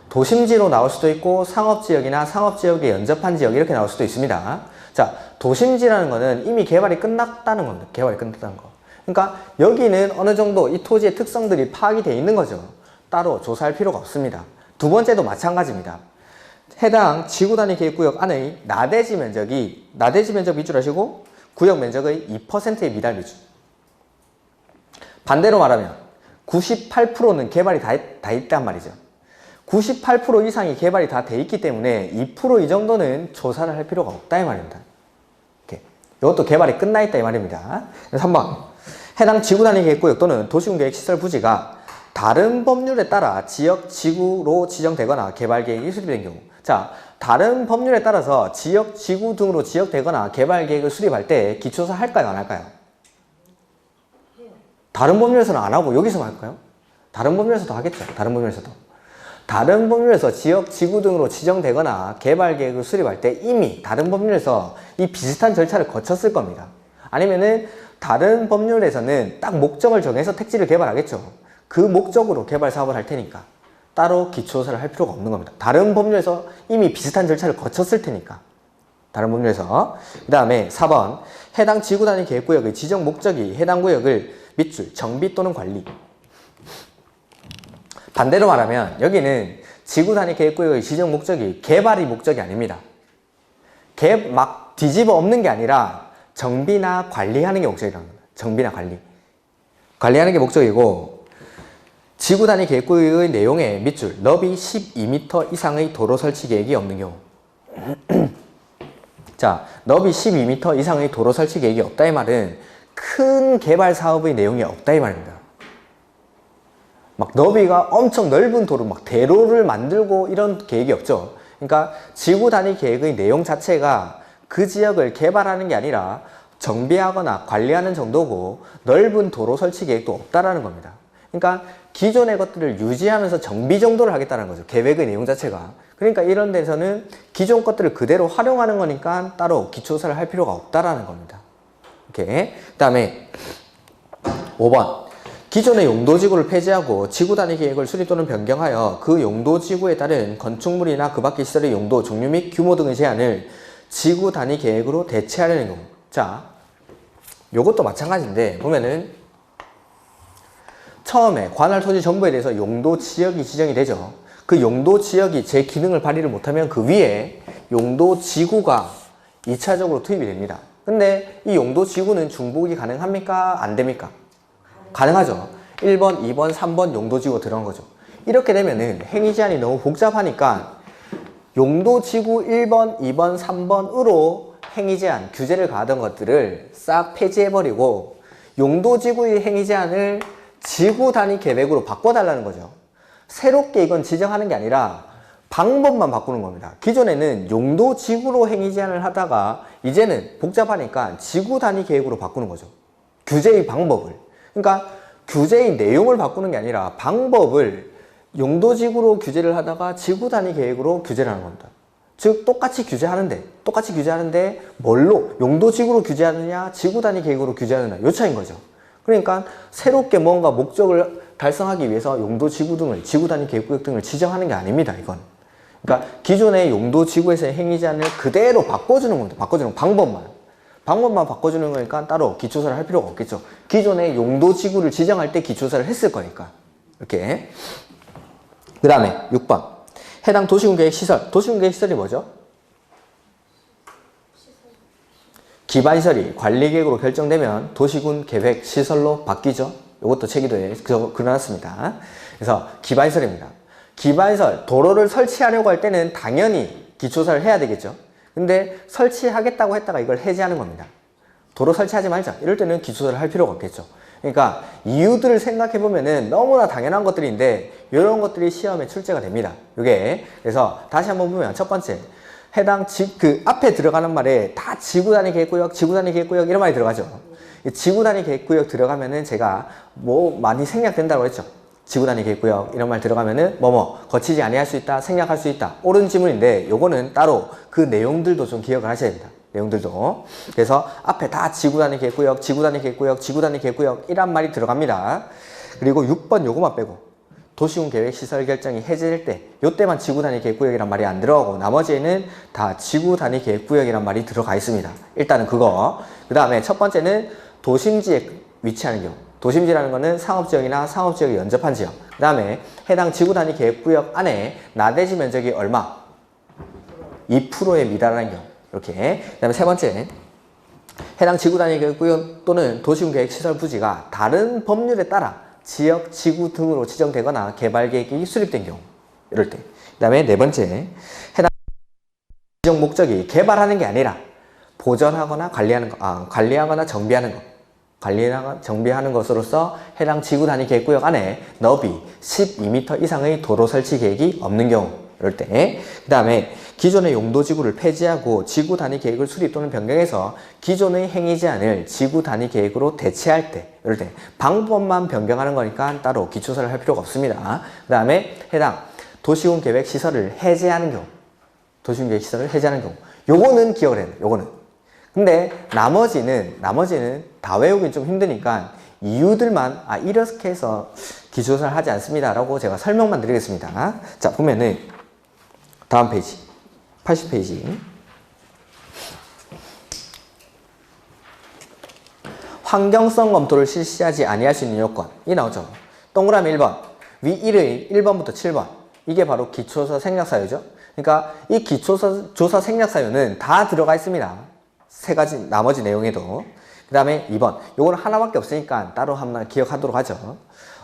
도심지로 나올 수도 있고 상업지역이나 상업지역에 연접한 지역 이렇게 나올 수도 있습니다. 자, 도심지라는 거는 이미 개발이 끝났다는 겁니다. 개발이 끝났다는 거. 그러니까 여기는 어느 정도 이 토지의 특성들이 파악이 되어 있는 거죠. 따로 조사할 필요가 없습니다. 두 번째도 마찬가지입니다. 해당 지구 단위 계획구역 안의 나대지 면적 위주로 하시고 구역 면적의 2%의 미달 위주. 반대로 말하면 98%는 개발이 다 있단 말이죠. 98% 이상이 개발이 다 돼 있기 때문에 2% 이 정도는 조사를 할 필요가 없다 이 말입니다. 이렇게. 이것도 개발이 끝나 있다 이 말입니다. 3번. 해당 지구 단위 계획구역 또는 도시군계획시설 부지가 다른 법률에 따라 지역 지구로 지정되거나 개발 계획이 수립된 경우. 자, 다른 법률에 따라서 지역 지구 등으로 지역되거나 개발 계획을 수립할 때 기초조사 할까요, 안 할까요? 다른 법률에서는 안 하고 여기서 할까요? 다른 법률에서도 하겠죠. 다른 법률에서 지역 지구 등으로 지정되거나 개발 계획을 수립할 때 이미 다른 법률에서 이 비슷한 절차를 거쳤을 겁니다. 아니면은 다른 법률에서는 딱 목적을 정해서 택지를 개발하겠죠. 그 목적으로 개발 사업을 할 테니까 따로 기초조사를 할 필요가 없는 겁니다. 다른 법률에서 이미 비슷한 절차를 거쳤을 테니까. 다른 법률에서. 그 다음에 4번. 해당 지구 단위 계획구역의 지정 목적이 해당 구역을 밑줄, 정비 또는 관리. 반대로 말하면 여기는 지구 단위 계획구역의 지정 목적이 개발이 목적이 아닙니다. 막 뒤집어 엎는 게 아니라 정비나 관리하는 게 목적이라는 겁니다. 정비나 관리. 관리하는 게 목적이고 지구 단위 계획구역의 내용에 밑줄, 너비 12m 이상의 도로 설치 계획이 없는 경우. 자, 너비 12m 이상의 도로 설치 계획이 없다 이 말은 큰 개발 사업의 내용이 없다 이 말입니다. 막 너비가 엄청 넓은 도로, 막 대로를 만들고 이런 계획이 없죠. 그러니까 지구 단위 계획의 내용 자체가 그 지역을 개발하는 게 아니라 정비하거나 관리하는 정도고 넓은 도로 설치 계획도 없다라는 겁니다. 그러니까 기존의 것들을 유지하면서 정비 정도를 하겠다는 거죠. 계획의 내용 자체가. 그러니까 이런 데서는 기존 것들을 그대로 활용하는 거니까 따로 기초조사를 할 필요가 없다라는 겁니다. 이렇게. 그 다음에 5번. 기존의 용도지구를 폐지하고 지구 단위 계획을 수립 또는 변경하여 그 용도지구에 따른 건축물이나 그 밖의 시설의 용도, 종류 및 규모 등의 제한을 지구 단위 계획으로 대체하려는 경우. 자, 요것도 마찬가지인데 보면은 처음에 관할 토지 전부에 대해서 용도 지역이 지정이 되죠. 그 용도 지역이 제 기능을 발휘를 못하면 그 위에 용도 지구가 2차적으로 투입이 됩니다. 근데 이 용도 지구는 중복이 가능합니까? 안 됩니까? 가능하죠. 1번, 2번, 3번 용도지구 들어간 거죠. 이렇게 되면은 행위 제한이 너무 복잡하니까 용도지구 1번, 2번, 3번으로 행위 제한, 규제를 가하던 것들을 싹 폐지해버리고 용도지구의 행위 제한을 지구 단위 계획으로 바꿔달라는 거죠. 새롭게 이건 지정하는 게 아니라 방법만 바꾸는 겁니다. 기존에는 용도지구로 행위 제한을 하다가 이제는 복잡하니까 지구 단위 계획으로 바꾸는 거죠. 규제의 방법을. 그러니까 규제의 내용을 바꾸는 게 아니라 방법을 용도지구로 규제를 하다가 지구 단위 계획으로 규제를 하는 겁니다. 즉 똑같이 규제하는데 뭘로 용도지구로 규제하느냐 지구 단위 계획으로 규제하느냐 요 차이인 거죠. 그러니까 새롭게 뭔가 목적을 달성하기 위해서 용도지구 등을 지구 단위 계획구역 등을 지정하는 게 아닙니다. 이건. 그러니까 기존의 용도지구에서의 행위 제한을 그대로 바꿔주는 겁니다. 바꿔주는 방법만 바꿔주는 거니까 따로 기초사를 할 필요가 없겠죠. 기존의 용도지구를 지정할 때 기초사를 했을 거니까. 이렇게. 그 다음에 6번 해당 도시군계획시설. 도시군계획시설이 뭐죠? 기반시설이 관리계획으로 결정되면 도시군계획시설로 바뀌죠. 이것도 체계도에 그려놨습니다. 그래서 기반시설입니다. 기반시설, 도로를 설치하려고 할 때는 당연히 기초사를 해야 되겠죠. 근데 설치하겠다고 했다가 이걸 해제하는 겁니다. 도로 설치하지 말자. 이럴 때는 기초사를 할 필요가 없겠죠. 그러니까 이유들을 생각해 보면은 너무나 당연한 것들인데 이런 것들이 시험에 출제가 됩니다. 이게 그래서 다시 한번 보면 첫 번째 해당 그 앞에 들어가는 말에 다 지구 단위 계획구역, 지구 단위 계획구역 이런 말이 들어가죠. 지구 단위 계획구역 들어가면은 제가 뭐 많이 생략된다고 했죠. 지구 단위 계획구역 이런 말 들어가면은 거치지 아니할 수 있다, 생략할 수 있다. 옳은 지문인데 요거는 따로 그 내용들도 좀 기억을 하셔야 됩니다. 내용들도. 그래서 앞에 다 지구 단위 계획구역, 지구 단위 계획구역, 지구 단위 계획구역 이란 말이 들어갑니다. 그리고 6번 요거만 빼고 도시군 계획 시설 결정이 해제될 때 요때만 지구 단위 계획구역이란 말이 안 들어가고 나머지에는 다 지구 단위 계획구역이란 말이 들어가 있습니다. 일단은 그거. 그 다음에 첫 번째는 도심지에 위치하는 경우. 도심지라는 거는 상업지역이나 상업지역에 연접한 지역. 그 다음에 해당 지구 단위 계획구역 안에 나대지 면적이 얼마? 2%에 미달하는 경우. 이렇게. 그 다음에 세 번째. 해당 지구 단위 계획구역 또는 도시군 계획 시설 부지가 다른 법률에 따라 지역, 지구 등으로 지정되거나 개발 계획이 수립된 경우. 이럴 때. 그 다음에 네 번째. 해당 지정 목적이 개발하는 게 아니라 보존하거나 관리하는 거, 관리하거나 정비하는 거. 관리나 정비하는 것으로서 해당 지구 단위 계획구역 안에 너비 12m 이상의 도로 설치 계획이 없는 경우. 이럴 때. 그 다음에 기존의 용도지구를 폐지하고 지구 단위 계획을 수립 또는 변경해서 기존의 행위 제한을 지구 단위 계획으로 대체할 때. 이럴 때. 방법만 변경하는 거니까 따로 기초사를 할 필요가 없습니다. 그 다음에 해당 도시군 계획 시설을 해제하는 경우. 도시군 계획 시설을 해제하는 경우. 요거는 기억을 해야 돼요. 요거는. 근데 나머지는 다 외우긴 좀 힘드니까 이유들만 이렇게 해서 기초사를 하지 않습니다 라고 제가 설명만 드리겠습니다. 자 보면은 다음 페이지 80페이지 환경성 검토를 실시하지 아니할 수 있는 요건이 나오죠. 동그라미 1번 위 1의 1번부터 7번 이게 바로 기초사 생략사유죠. 그러니까 이 기초사 조사 생략사유는 다 들어가 있습니다. 세 가지 나머지 내용에도. 그 다음에 2번 요거는 하나밖에 없으니까 따로 한번 기억하도록 하죠.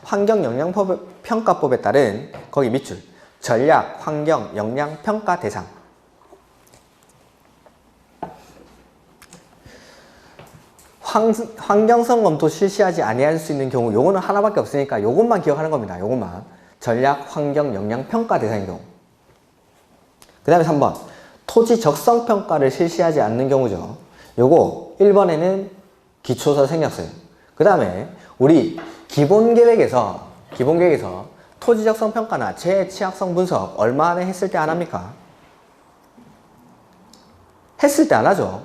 환경영향평가법에 따른 거기 밑줄 전략, 환경, 영향, 평가 대상. 환경성 검토 실시하지 아니할 수 있는 경우 요거는 하나밖에 없으니까 요것만 기억하는 겁니다. 요것만. 전략, 환경, 영향, 평가 대상인 경우. 그 다음에 3번 토지 적성 평가를 실시하지 않는 경우죠. 요거 1번에는 기초사 생략사유. 그 다음에 우리 기본계획에서 토지 적성 평가나 재취약성 분석 얼마 안에 했을 때 안 합니까? 했을 때 안 하죠.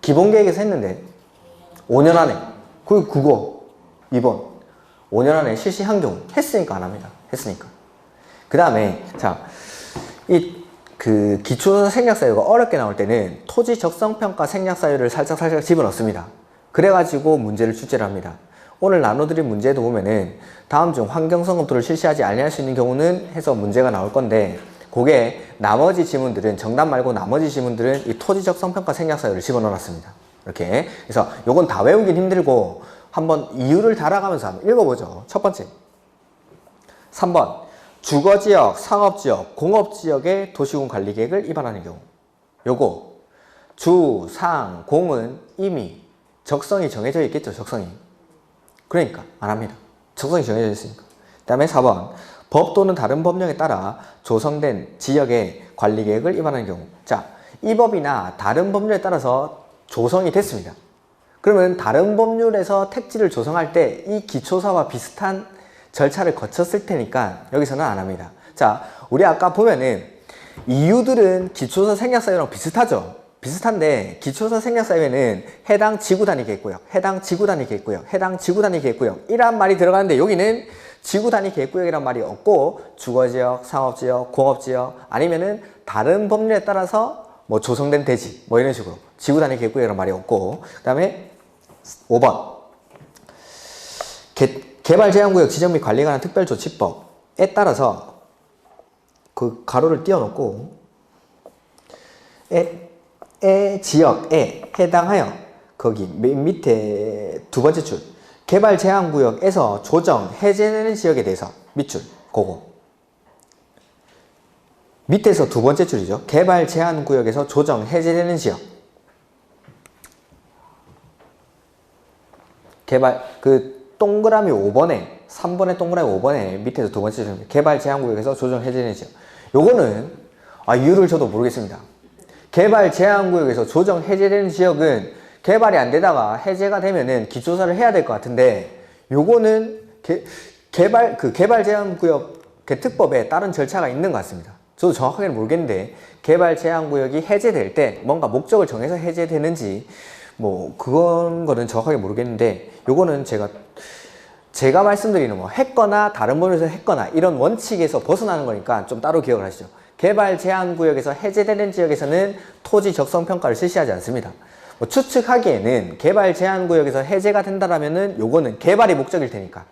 기본계획에서 했는데 5년 안에 그거 2번 5년 안에 실시한 경우 했으니까 안 합니다. 했으니까. 그 다음에 자 그 기초사 생략사유가 어렵게 나올 때는 토지 적성평가 생략사유를 살짝 집어넣습니다. 그래가지고 문제를 출제를 합니다. 오늘 나눠드린 문제도 보면은 다음 중 환경성 검토를 실시하지 아니할 수 있는 경우는 해서 문제가 나올 건데 그게 나머지 지문들은 정답 말고 나머지 지문들은 이 토지 적성평가 생략사유를 집어넣어놨습니다. 이렇게. 그래서 요건 다 외우긴 힘들고 한번 이유를 달아가면서 한번 읽어보죠. 첫 번째. 3번. 주거지역, 상업지역, 공업지역의 도시군 관리계획을 위반하는 경우. 요거 주, 상, 공은 이미 적성이 정해져 있겠죠. 적성이. 그러니까 안 합니다. 적성이 정해져 있으니까. 그 다음에 4번. 법 또는 다른 법령에 따라 조성된 지역의 관리계획을 위반하는 경우. 자, 이 법이나 다른 법률에 따라서 조성이 됐습니다. 그러면 다른 법률에서 택지를 조성할 때 이 기초사와 비슷한 절차를 거쳤을 테니까 여기서는 안 합니다. 자, 우리 아까 보면은 이유들은 기초사 생략사유랑 비슷하죠. 비슷한데 기초사 생략사유에는 해당 지구단위 계획구역, 해당 지구단위 계획구역, 해당 지구단위 계획구역 이란 말이 들어가는데 여기는 지구단위 계획구역이란 말이 없고 주거지역, 상업지역, 공업지역 아니면은 다른 법률에 따라서 뭐 조성된 대지 뭐 이런 식으로 지구단위 계획구역이란 말이 없고 그 다음에 5번 개발제한구역 지정 및 관리에 관한 특별조치법에 따라서 그 가로를 띄워놓고 지역에 해당하여 거기 맨 밑에 두 번째 줄 개발제한구역에서 조정 해제되는 지역에 대해서 밑줄 그거 밑에서 두 번째 줄이죠. 개발제한구역에서 조정 해제되는 지역 동그라미 5번에 3번에 동그라미 5번에 밑에서 두 번째 줄 개발제한구역에서 조정 해제되는 지역 요거는 이유를 저도 모르겠습니다. 개발제한구역에서 조정 해제되는 지역은 개발이 안 되다가 해제가 되면은 기초사를 해야 될 것 같은데 요거는 개발제한구역 개특법에 다른 절차가 있는 것 같습니다. 저도 정확하게는 모르겠는데 개발제한구역이 해제될 때 뭔가 목적을 정해서 해제되는지 뭐 그건 거는 정확하게 모르겠는데 요거는 제가 말씀드리는 뭐 했거나 다른 법률에서 했거나 이런 원칙에서 벗어나는 거니까 좀 따로 기억을 하시죠. 개발제한구역에서 해제되는 지역에서는 토지 적성평가를 실시하지 않습니다. 뭐 추측하기에는 개발제한구역에서 해제가 된다라면은 요거는 개발이 목적일 테니까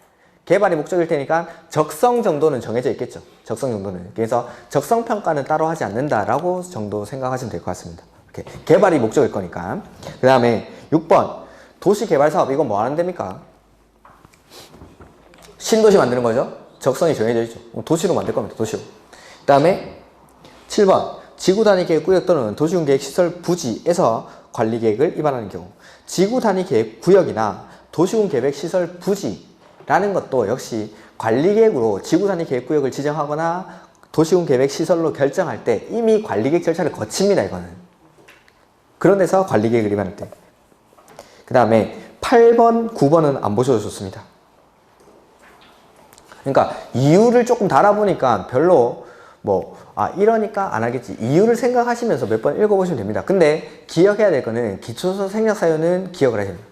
적성 정도는 정해져 있겠죠. 적성 정도는. 그래서 적성평가는 따로 하지 않는다라고 정도 생각하시면 될 것 같습니다. 이렇게 개발이 목적일 거니까. 그 다음에 6번 도시개발사업 이건 뭐 하는 데입니까? 신도시 만드는 거죠. 적성이 정해져 있죠. 도시로 만들 겁니다. 도시로. 그 다음에 7번 지구단위 계획구역 또는 도시군 계획시설 부지에서 관리계획을 위반하는 경우 지구단위 계획구역이나 도시군 계획시설 부지라는 것도 역시 관리계획으로 지구단위 계획구역을 지정하거나 도시군 계획시설로 결정할 때 이미 관리계획 절차를 거칩니다. 이거는 그런 데서 관리계획을 위반할 때. 그 다음에 8번, 9번은 안 보셔도 좋습니다. 그러니까 이유를 조금 달아보니까 별로 이러니까 안 하겠지. 이유를 생각하시면서 몇 번 읽어보시면 됩니다. 근데 기억해야 될 거는 기초서 생략사유는 기억을 하셔야 됩니다.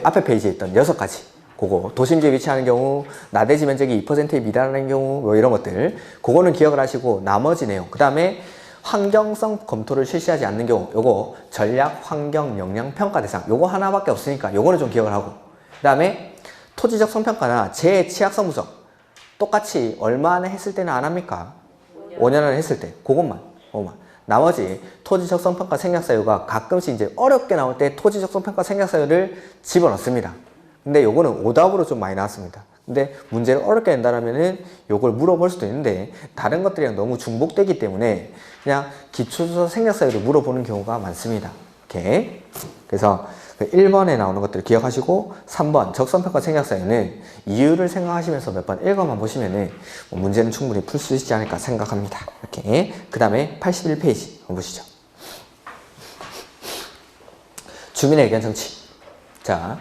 앞에 페이지에 있던 6가지. 그거 도심지에 위치하는 경우, 나대지 면적이 2%에 미달하는 경우 뭐 이런 것들. 그거는 기억을 하시고 나머지 내용. 그 다음에 환경성 검토를 실시하지 않는 경우 요거 전략 환경 영향 평가 대상 요거 하나밖에 없으니까 요거는 좀 기억을 하고 그 다음에 토지적 성평가나 재취약성 분석 똑같이 얼마 안에 했을 때는 안 합니까? 5년 안에 했을 때 그것만 나머지 토지적 성평가 생략사유가 가끔씩 이제 어렵게 나올 때 토지적 성평가 생략사유를 집어넣습니다. 근데 요거는 오답으로 좀 많이 나왔습니다. 근데 문제를 어렵게 낸다라면은 요걸 물어볼 수도 있는데 다른 것들이랑 너무 중복되기 때문에 그냥 기초조사 생략사유를 물어보는 경우가 많습니다. 이렇게. 그래서 1번에 나오는 것들을 기억하시고 3번 적성평가 생략사유는 이유를 생각하시면서 몇 번 읽어만 보시면은 문제는 충분히 풀 수 있지 않을까 생각합니다. 이렇게. 그 다음에 81페이지 한번 보시죠. 주민의 의견 청취. 자.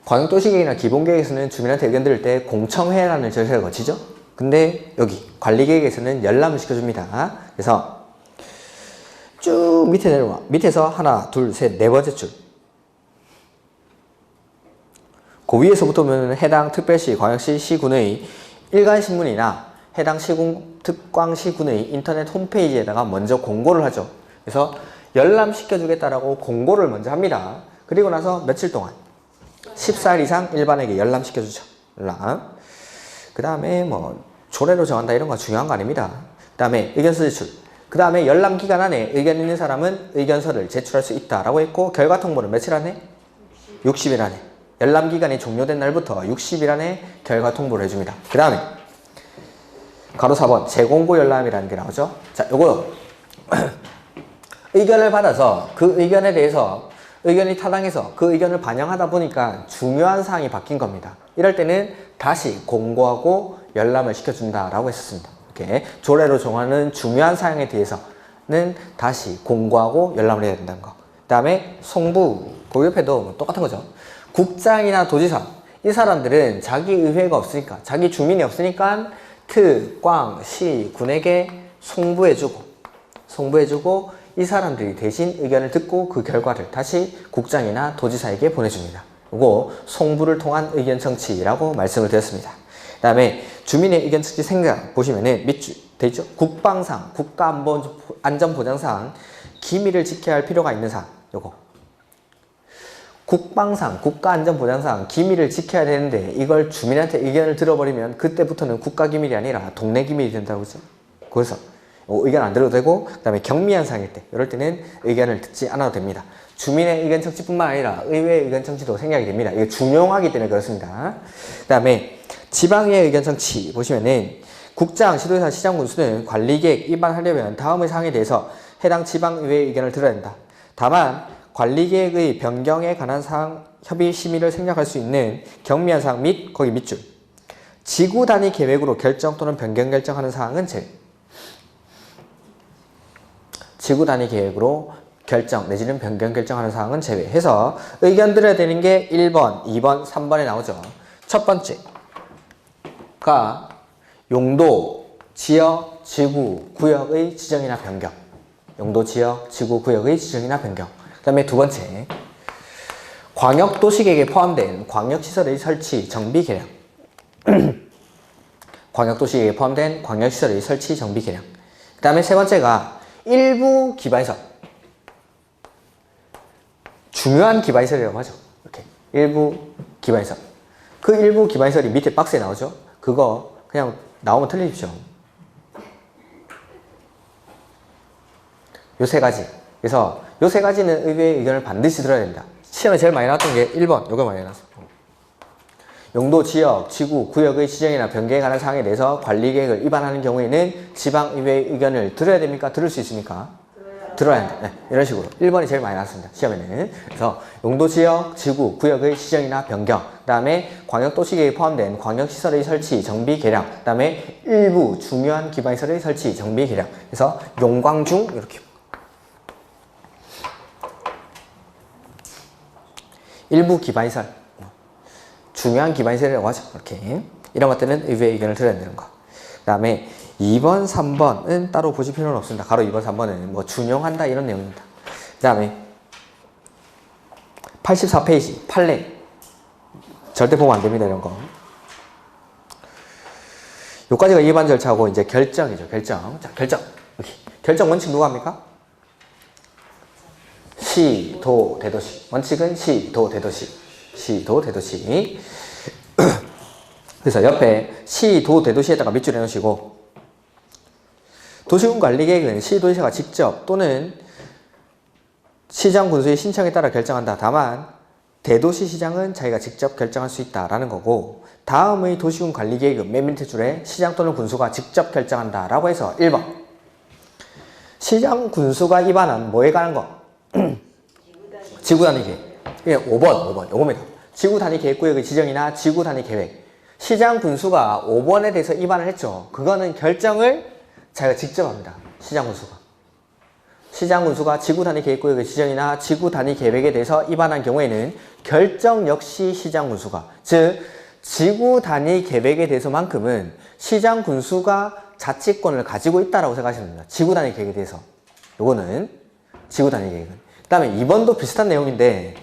광역도시계획이나 기본계획에서는 주민한테 의견 들을 때 공청회라는 절차를 거치죠. 근데 여기 관리계획에서는 열람을 시켜줍니다. 그래서 쭉 밑에 내려와. 밑에서 하나, 둘, 셋, 네 번째 줄. 그 위에서부터 보면 해당 특별시, 광역시, 시군의 일간신문이나 해당 시군, 특광시군의 인터넷 홈페이지에다가 먼저 공고를 하죠. 그래서 열람시켜주겠다라고 공고를 먼저 합니다. 그리고 나서 며칠 동안 14일 이상 일반에게 열람시켜주죠. 열람. 그 다음에 조례로 정한다 이런 거 중요한 거 아닙니다. 그 다음에 의견서 제출. 그 다음에 열람 기간 안에 의견 있는 사람은 의견서를 제출할 수 있다라고 했고 결과 통보는 며칠 안에? 60일 안에. 열람기간이 종료된 날부터 60일 안에 결과 통보를 해줍니다. 그 다음에 가로 4번 재공고 열람이라는 게 나오죠. 자, 요거 의견을 받아서 그 의견에 대해서 의견이 타당해서 그 의견을 반영하다 보니까 중요한 사항이 바뀐 겁니다. 이럴 때는 다시 공고하고 열람을 시켜준다라고 했었습니다. 이렇게 조례로 정하는 중요한 사항에 대해서는 다시 공고하고 열람을 해야 된다는 거. 그 다음에 송부, 그 옆에도 똑같은 거죠. 국장이나 도지사, 이 사람들은 자기 의회가 없으니까, 자기 주민이 없으니까 트, 꽝, 시, 군에게 송부해주고 이 사람들이 대신 의견을 듣고 그 결과를 다시 국장이나 도지사에게 보내줍니다. 이거 송부를 통한 의견 청취라고 말씀을 드렸습니다. 그 다음에 주민의 의견 청취 생각 보시면은 밑줄 돼 있죠? 국방상, 국가안전보장상 기밀을 지켜야 할 필요가 있는 사항. 요거 국방상, 국가안전보장상 기밀을 지켜야 되는데 이걸 주민한테 의견을 들어버리면 그때부터는 국가기밀이 아니라 동네기밀이 된다고 그죠? 그래서 의견 안 들어도 되고, 그 다음에 경미한 사항일 때 이럴 때는 의견을 듣지 않아도 됩니다. 주민의 의견 청취뿐만 아니라 의회의 의견 청취도 생략이 됩니다. 이게 중요하기 때문에 그렇습니다. 그 다음에 지방의 의견 청취 보시면은 국장, 시도지사, 시장, 군수는 관리계획 입안하려면 다음의 사항에 대해서 해당 지방의회의 의견을 들어야 된다. 다만 관리계획의 변경에 관한 사항 협의 심의를 생략할 수 있는 경미한 사항 및 거기 밑줄 지구 단위 계획으로 결정 또는 변경 결정하는 사항은 제외. 지구 단위 계획으로 결정 내지는 변경 결정하는 사항은 제외해서 의견 들어야 되는 게 1번, 2번, 3번에 나오죠. 첫 번째가 용도, 지역, 지구, 구역의 지정이나 변경. 용도, 지역, 지구, 구역의 지정이나 변경. 그 다음에 두 번째, 광역도시계획에 포함된 광역시설의 설치, 정비, 개량. 광역도시계획에 포함된 광역시설의 설치, 정비, 개량. 그 다음에 세 번째가 일부 기반시설. 중요한 기반시설이라고 하죠. 이렇게 일부 기반시설. 그 일부 기반시설이 밑에 박스에 나오죠. 그거 그냥 나오면 틀리십시오. 요 세 가지. 그래서 요 세 가지는 의회의 의견을 반드시 들어야 됩니다. 시험에 제일 많이 나왔던 게 1번, 요거 많이 나왔어요. 용도, 지역, 지구, 구역의 지정이나 변경에 관한 사항에 대해서 관리계획을 위반하는 경우에는 지방의회의 의견을 들어야 됩니까? 들을 수 있습니까? 들어야 한다. 네, 이런 식으로 1번이 제일 많이 나왔습니다. 시험에는. 그래서 용도, 지역, 지구, 구역의 지정이나 변경, 그 다음에 광역도시계획에 포함된 광역시설의 설치, 정비, 개량, 그 다음에 일부 중요한 기반시설의 설치, 정비, 개량. 그래서 용광중 이렇게 일부 기반시설, 중요한 기반시설이라고 하죠. 이렇게 이런 것들은 의회의 의견을 들어야 되는 거. 그 다음에 2번, 3번은 따로 보실 필요는 없습니다. 가로 2번, 3번은 뭐 준용한다 이런 내용입니다. 그 다음에 84페이지 판례 절대 보면 안 됩니다. 이런 거. 요까지가 일반 절차고 이제 결정이죠. 결정. 자, 결정. 여기. 결정 원칙 누가 합니까? 시, 도, 대도시. 원칙은 시, 도, 대도시. 시, 도, 대도시. 그래서 옆에 시, 도, 대도시에다가 밑줄 해놓으시고 도시군 관리계획은 시, 도시가 직접 또는 시장 군수의 신청에 따라 결정한다. 다만 대도시 시장은 자기가 직접 결정할 수 있다라는 거고 다음의 도시군 관리계획은 맨 밑에 줄에 시장 또는 군수가 직접 결정한다 라고 해서 1번 시장 군수가 위반한 뭐에 관한 거? 지구단위 계획. 예, 5번 요겁니다. 지구단위 계획구역의 지정이나 지구단위 계획. 시장 군수가 5번에 대해서 위반을 했죠. 그거는 결정을 자기가 직접 합니다. 시장 군수가. 시장 군수가 지구단위 계획구역의 지정이나 지구단위 계획에 대해서 위반한 경우에는 결정 역시 시장 군수가. 즉 지구단위 계획에 대해서만큼은 시장 군수가 자치권을 가지고 있다라고 생각하시면 됩니다. 지구단위 계획에 대해서. 요거는 지구단위 계획은. 그 다음에 2번도 비슷한 내용인데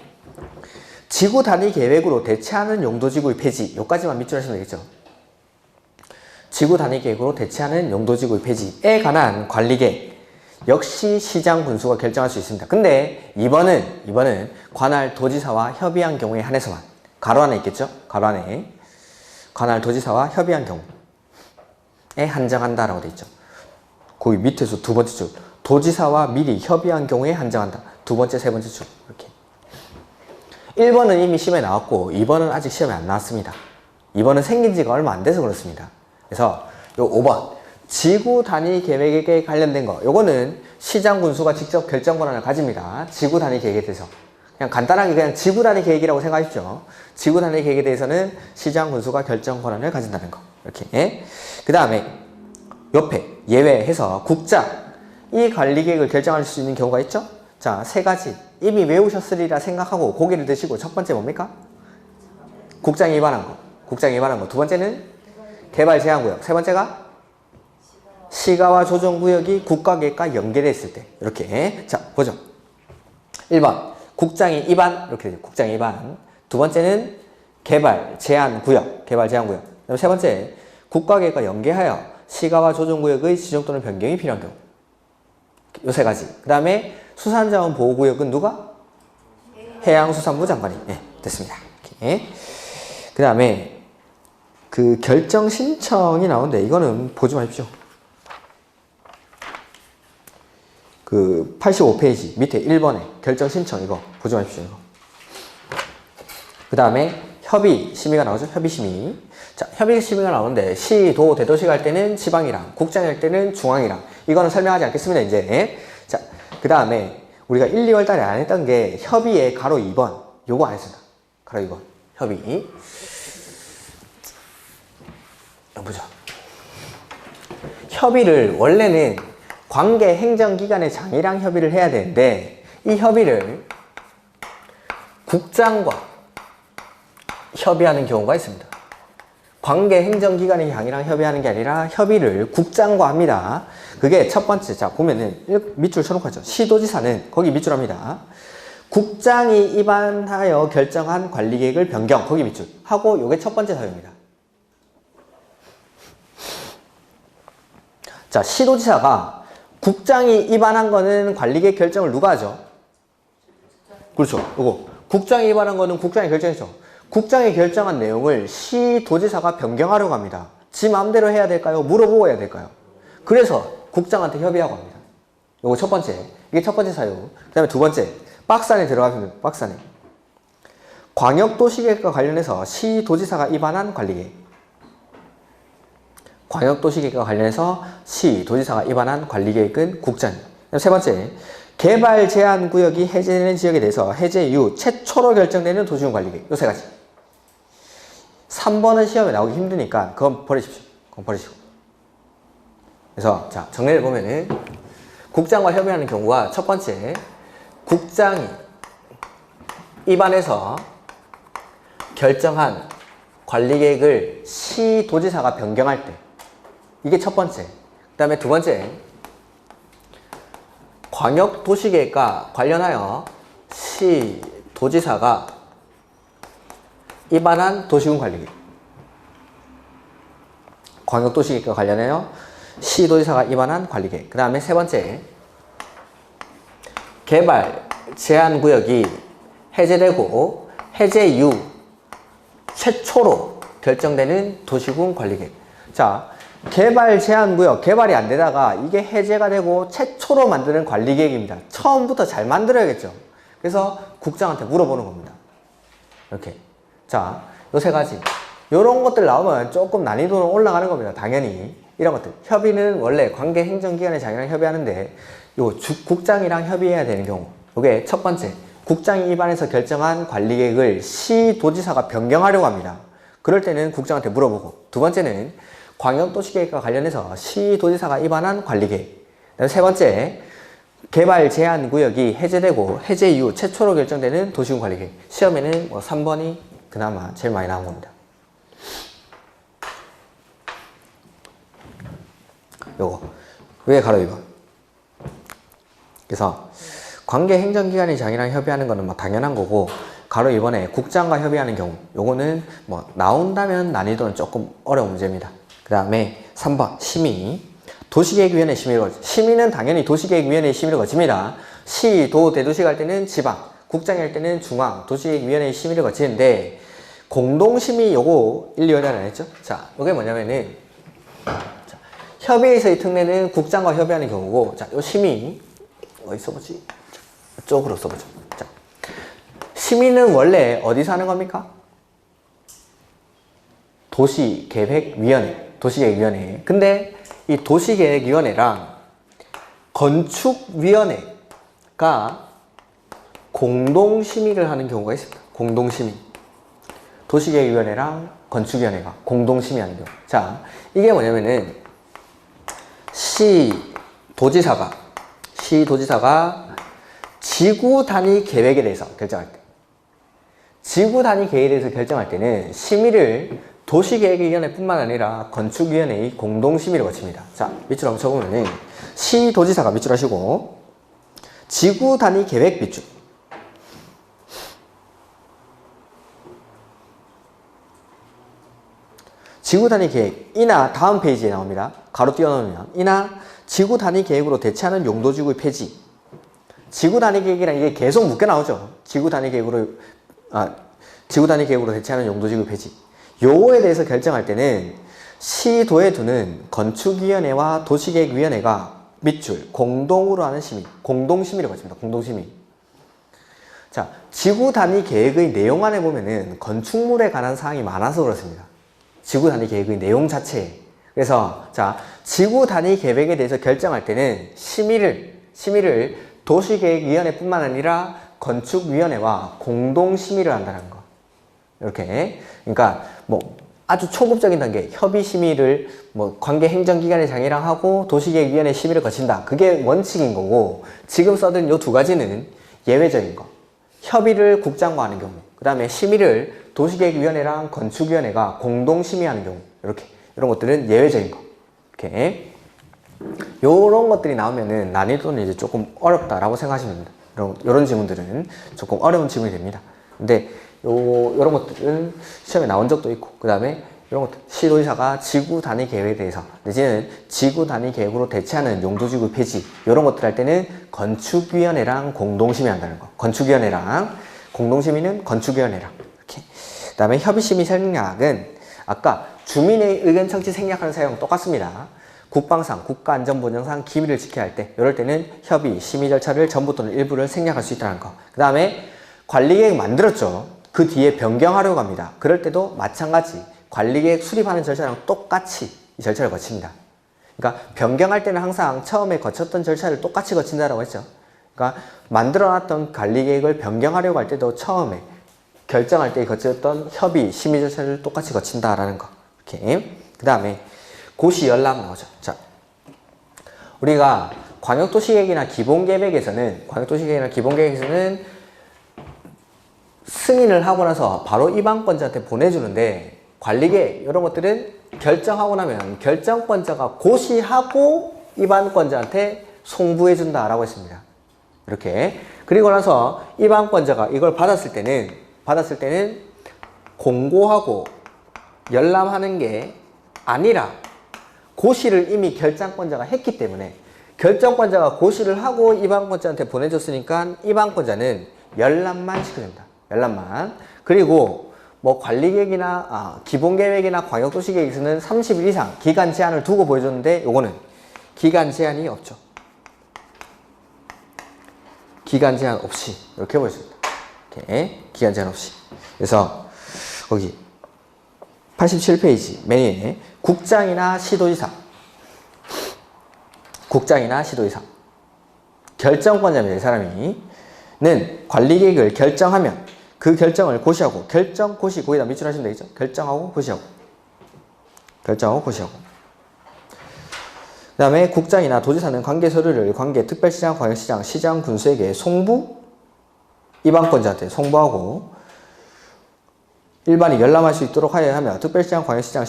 지구단위 계획으로 대체하는 용도지구의 폐지. 요까지만 밑줄 하시면 되겠죠. 지구단위 계획으로 대체하는 용도지구의 폐지에 관한 관리계획. 역시 시장 군수가 결정할 수 있습니다. 근데 2번은 관할 도지사와 협의한 경우에 한해서만. 가로 안에 있겠죠? 가로 안에. 관할 도지사와 협의한 경우에 한정한다라고 되어 있죠. 거기 밑에서 두 번째 줄. 도지사와 미리 협의한 경우에 한정한다. 두 번째, 세 번째 줄. 이렇게. 1번은 이미 시험에 나왔고 2번은 아직 시험에 안 나왔습니다. 2번은 생긴 지가 얼마 안 돼서 그렇습니다. 그래서 요 5번 지구 단위 계획에 관련된 거, 요거는 시장 군수가 직접 결정 권한을 가집니다. 지구 단위 계획에 대해서 그냥 간단하게 그냥 지구 단위 계획이라고 생각하십시오. 지구 단위 계획에 대해서는 시장 군수가 결정 권한을 가진다는 거. 이렇게. 그 다음에 옆에 예외해서 국장 이 관리 계획을 결정할 수 있는 경우가 있죠. 자, 세 가지 이미 외우셨으리라 생각하고 고개를 드시고, 첫 번째 뭡니까? 국장이 위반한 거. 국장이 위반한 거. 두 번째는 개발 제한 구역. 세 번째가 시가와 조정 구역이 국가 계획과 연계되어 있을 때. 이렇게. 자, 보죠. 1번 국장이 위반, 이렇게 되죠. 국장이 위반. 두 번째는 개발 제한 구역. 개발 제한 구역. 그다음 세 번째 국가 계획과 연계하여 시가와 조정 구역의 지정 또는 변경이 필요한 경우. 요 세 가지. 그 다음에 수산자원 보호구역은 누가? 해양수산부 장관이. 네, 됐습니다. 이렇게. 그 다음에 그 결정 신청이 나오는데 이거는 보지 마십시오. 그 85페이지 밑에 1번에 결정 신청 이거 보지 마십시오. 이거. 그 다음에 협의 심의가 나오죠. 협의 심의. 자, 협의 심의가 나오는데 시, 도, 대도시 갈 때는 지방이랑, 국장이 할 때는 중앙이랑. 이거는 설명하지 않겠습니다. 이제. 자, 그 다음에 우리가 1, 2월 달에 안 했던 게 협의의 가로 2번. 요거 안 했습니다. 가로 2번. 협의. 보자. 협의를 원래는 관계 행정기관의 장이랑 협의를 해야 되는데 이 협의를 국장과 협의하는 경우가 있습니다. 관계 행정기관의 장이랑 협의하는 게 아니라 협의를 국장과 합니다. 그게 첫 번째. 자, 보면은 밑줄 쳐놓고 하죠. 시도지사는 거기 밑줄 합니다. 국장이 입안하여 결정한 관리계획을 변경, 거기 밑줄 하고, 요게 첫 번째 사유입니다. 자, 시도지사가 국장이 입안한 거는 관리계획 결정을 누가 하죠? 그렇죠. 요거 국장이 입안한 거는 국장이 결정했죠. 국장이 결정한 내용을 시도지사가 변경하려고 합니다. 지 마음대로 해야 될까요? 물어보고 해야 될까요? 그래서 국장한테 협의하고 합니다. 요거 첫 번째. 이게 첫 번째 사유. 그 다음에 두 번째. 박스 안에 들어가면 박스 안에. 광역도시계획과 관련해서 시도지사가 입안한 관리계획. 광역도시계획과 관련해서 시도지사가 입안한 관리계획은 국장이에요. 세 번째. 개발 제한 구역이 해제되는 지역에 대해서 해제 이후 최초로 결정되는 도시군 관리계획. 요 세 가지. 3번은 시험에 나오기 힘드니까 그건 버리십시오. 그건 버리시고. 그래서 자, 정리를 보면은 국장과 협의하는 경우가 첫 번째, 국장이 입안해서 결정한 관리계획을 시도지사가 변경할 때, 이게 첫 번째. 그 다음에 두 번째, 광역도시계획과 관련하여 시도지사가 입안한 도시군 관리계획. 광역도시계획과 관련하여 시도지사가 입안한 관리계획. 그 다음에 세 번째, 개발 제한구역이 해제되고 해제 이후 최초로 결정되는 도시군 관리계획. 자, 개발 제한구역, 개발이 안 되다가 이게 해제가 되고 최초로 만드는 관리계획입니다. 처음부터 잘 만들어야겠죠. 그래서 국장한테 물어보는 겁니다. 이렇게. 자, 요 세 가지. 요런 것들 나오면 조금 난이도는 올라가는 겁니다. 당연히. 이런 것들. 협의는 원래 관계 행정기관의 장이랑 협의하는데 요 국장이랑 협의해야 되는 경우. 요게 첫 번째. 국장이 입안해서 결정한 관리계획을 시도지사가 변경하려고 합니다. 그럴 때는 국장한테 물어보고. 두 번째는 광역도시계획과 관련해서 시도지사가 입안한 관리계획. 세 번째, 개발 제한 구역이 해제되고 해제 이후 최초로 결정되는 도시군 관리계획. 시험에는 뭐 3번이 그나마 제일 많이 나온 겁니다. 요거. 왜 가로 2번? 그래서 관계 행정기관의 장이랑 협의하는 거는 뭐 당연한 거고, 가로 2번에 국장과 협의하는 경우, 요거는 뭐 나온다면 난이도는 조금 어려운 문제입니다. 그 다음에 3번 심의. 도시계획위원회 심의를 거치. 심의는 당연히 도시계획위원회 심의를 거칩니다. 시, 도, 대도시 갈 때는 지방, 국장이 할 때는 중앙, 도시계획위원회 심의를 거치는데, 공동심의 요거 1, 2월에 안 했죠? 자, 요게 뭐냐면은, 자, 협의에서의 특례는 국장과 협의하는 경우고, 자, 요 심의, 어디 써보지? 이쪽으로 써보죠. 자, 시민은 원래 어디서 하는 겁니까? 도시계획위원회. 도시계획위원회. 근데 이 도시계획위원회랑 건축위원회가 공동심의를 하는 경우가 있습니다. 공동심의. 도시계획위원회랑 건축위원회가 공동심의하는 경우. 자, 이게 뭐냐면은 시도지사가 지구 단위 계획에 대해서 결정할 때, 지구 단위 계획에 대해서 결정할 때는 심의를 도시계획위원회뿐만 아니라 건축위원회의 공동심의를 거칩니다. 자, 밑줄 한번 쳐보면은 시도지사가 밑줄 하시고 지구 단위 계획 밑줄. 지구 단위 계획, 이나 다음 페이지에 나옵니다. 가로 띄워놓으면 이나 지구 단위 계획으로 대체하는 용도지구의 폐지. 지구 단위 계획이랑 이게 계속 묶여 나오죠. 지구 단위 계획으로 대체하는 용도지구 폐지. 요거에 대해서 결정할 때는 시도에 두는 건축위원회와 도시계획위원회가 밑줄 공동으로 하는 심의, 공동심의를 거칩니다. 공동심의. 자, 지구 단위 계획의 내용 안에 보면은 건축물에 관한 사항이 많아서 그렇습니다. 지구 단위 계획의 내용 자체에. 그래서 자, 지구 단위 계획에 대해서 결정할 때는 심의를 도시계획위원회뿐만 아니라 건축위원회와 공동심의를 한다는 거. 이렇게. 그러니까 뭐 아주 초급적인 단계 협의 심의를 뭐 관계 행정기관의 장애랑 하고 도시계획위원회 심의를 거친다. 그게 원칙인 거고, 지금 써둔 요 두 가지는 예외적인 거. 협의를 국장과 하는 경우, 그 다음에 심의를 도시계획위원회랑 건축위원회가 공동심의하는 경우, 이렇게 이런 것들은 예외적인 거. 이렇게 요런 것들이 나오면은 난이도는 이제 조금 어렵다라고 생각하시면 됩니다. 이런 지문들은 조금 어려운 지문이 됩니다. 근데 요런 것들은 시험에 나온 적도 있고, 그 다음에 이런 것들 시도지사가 지구 단위 계획에 대해서 내지는 지구 단위 계획으로 대체하는 용도지구 폐지, 이런 것들 할 때는 건축위원회랑 공동심의 한다는 거. 건축위원회랑 공동심의는 건축위원회랑 이렇게. 그 다음에 협의심의 생략은 아까 주민의 의견 청취 생략하는 사용 똑같습니다. 국방상, 국가안전보장상 기밀을 지켜야 할 때, 이럴 때는 협의, 심의 절차를 전부 또는 일부를 생략할 수 있다는 거. 그 다음에 관리계획 만들었죠. 그 뒤에 변경하려고 합니다. 그럴 때도 마찬가지 관리계획 수립하는 절차랑 똑같이 이 절차를 거칩니다. 그러니까 변경할 때는 항상 처음에 거쳤던 절차를 똑같이 거친다라고 했죠. 그러니까 만들어놨던 관리계획을 변경하려고 할 때도 처음에 결정할 때 거쳤던 협의, 심의 절차를 똑같이 거친다라는 거. 이렇게. 그 다음에 고시 열람 나오죠. 자, 우리가 광역도시계획이나 기본계획에서는 승인을 하고 나서 바로 입안권자한테 보내주는데, 관리계획 이런 것들은 결정하고 나면 결정권자가 고시하고 입안권자한테 송부해 준다라고 했습니다. 이렇게. 그리고 나서 입안권자가 이걸 받았을 때는 공고하고 열람하는 게 아니라 고시를 이미 결정권자가 했기 때문에, 결정권자가 고시를 하고 입안권자한테 보내줬으니까 입안권자는 열람만 시켜줍니다. 열람만. 그리고 뭐 관리계획이나 기본계획이나 광역도시계획에서는 30일 이상 기간 제한을 두고 보여줬는데, 요거는 기간 제한이 없죠. 기간 제한 없이 이렇게 보여줍니다. 이렇게 기간 제한 없이. 그래서 거기 87페이지 맨 위에 국장이나 시도지사 결정권자입니다. 이 사람이는 관리계획을 결정하면 그 결정을 고시하고, 결정, 고시, 거기다 밑줄 하시면 되겠죠? 결정하고, 고시하고. 그 다음에 국장이나 도지사는 관계 서류를 관계 특별시장, 광역시장, 시장, 군수에게 입안권자한테 송부하고 일반이 열람할 수 있도록 하여야 하며, 특별시장, 광역시장,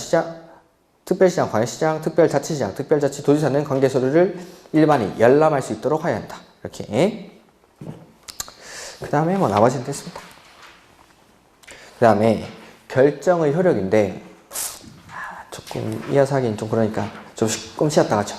특별자치시장, 특별자치도지사는 관계 서류를 일반이 열람할 수 있도록 하여야 한다. 이렇게. 그 다음에 뭐 나머지는 됐습니다. 그 다음에 결정의 효력인데, 조금 이어서 하기는 좀 그러니까 좀 조금 쉬었다 가죠.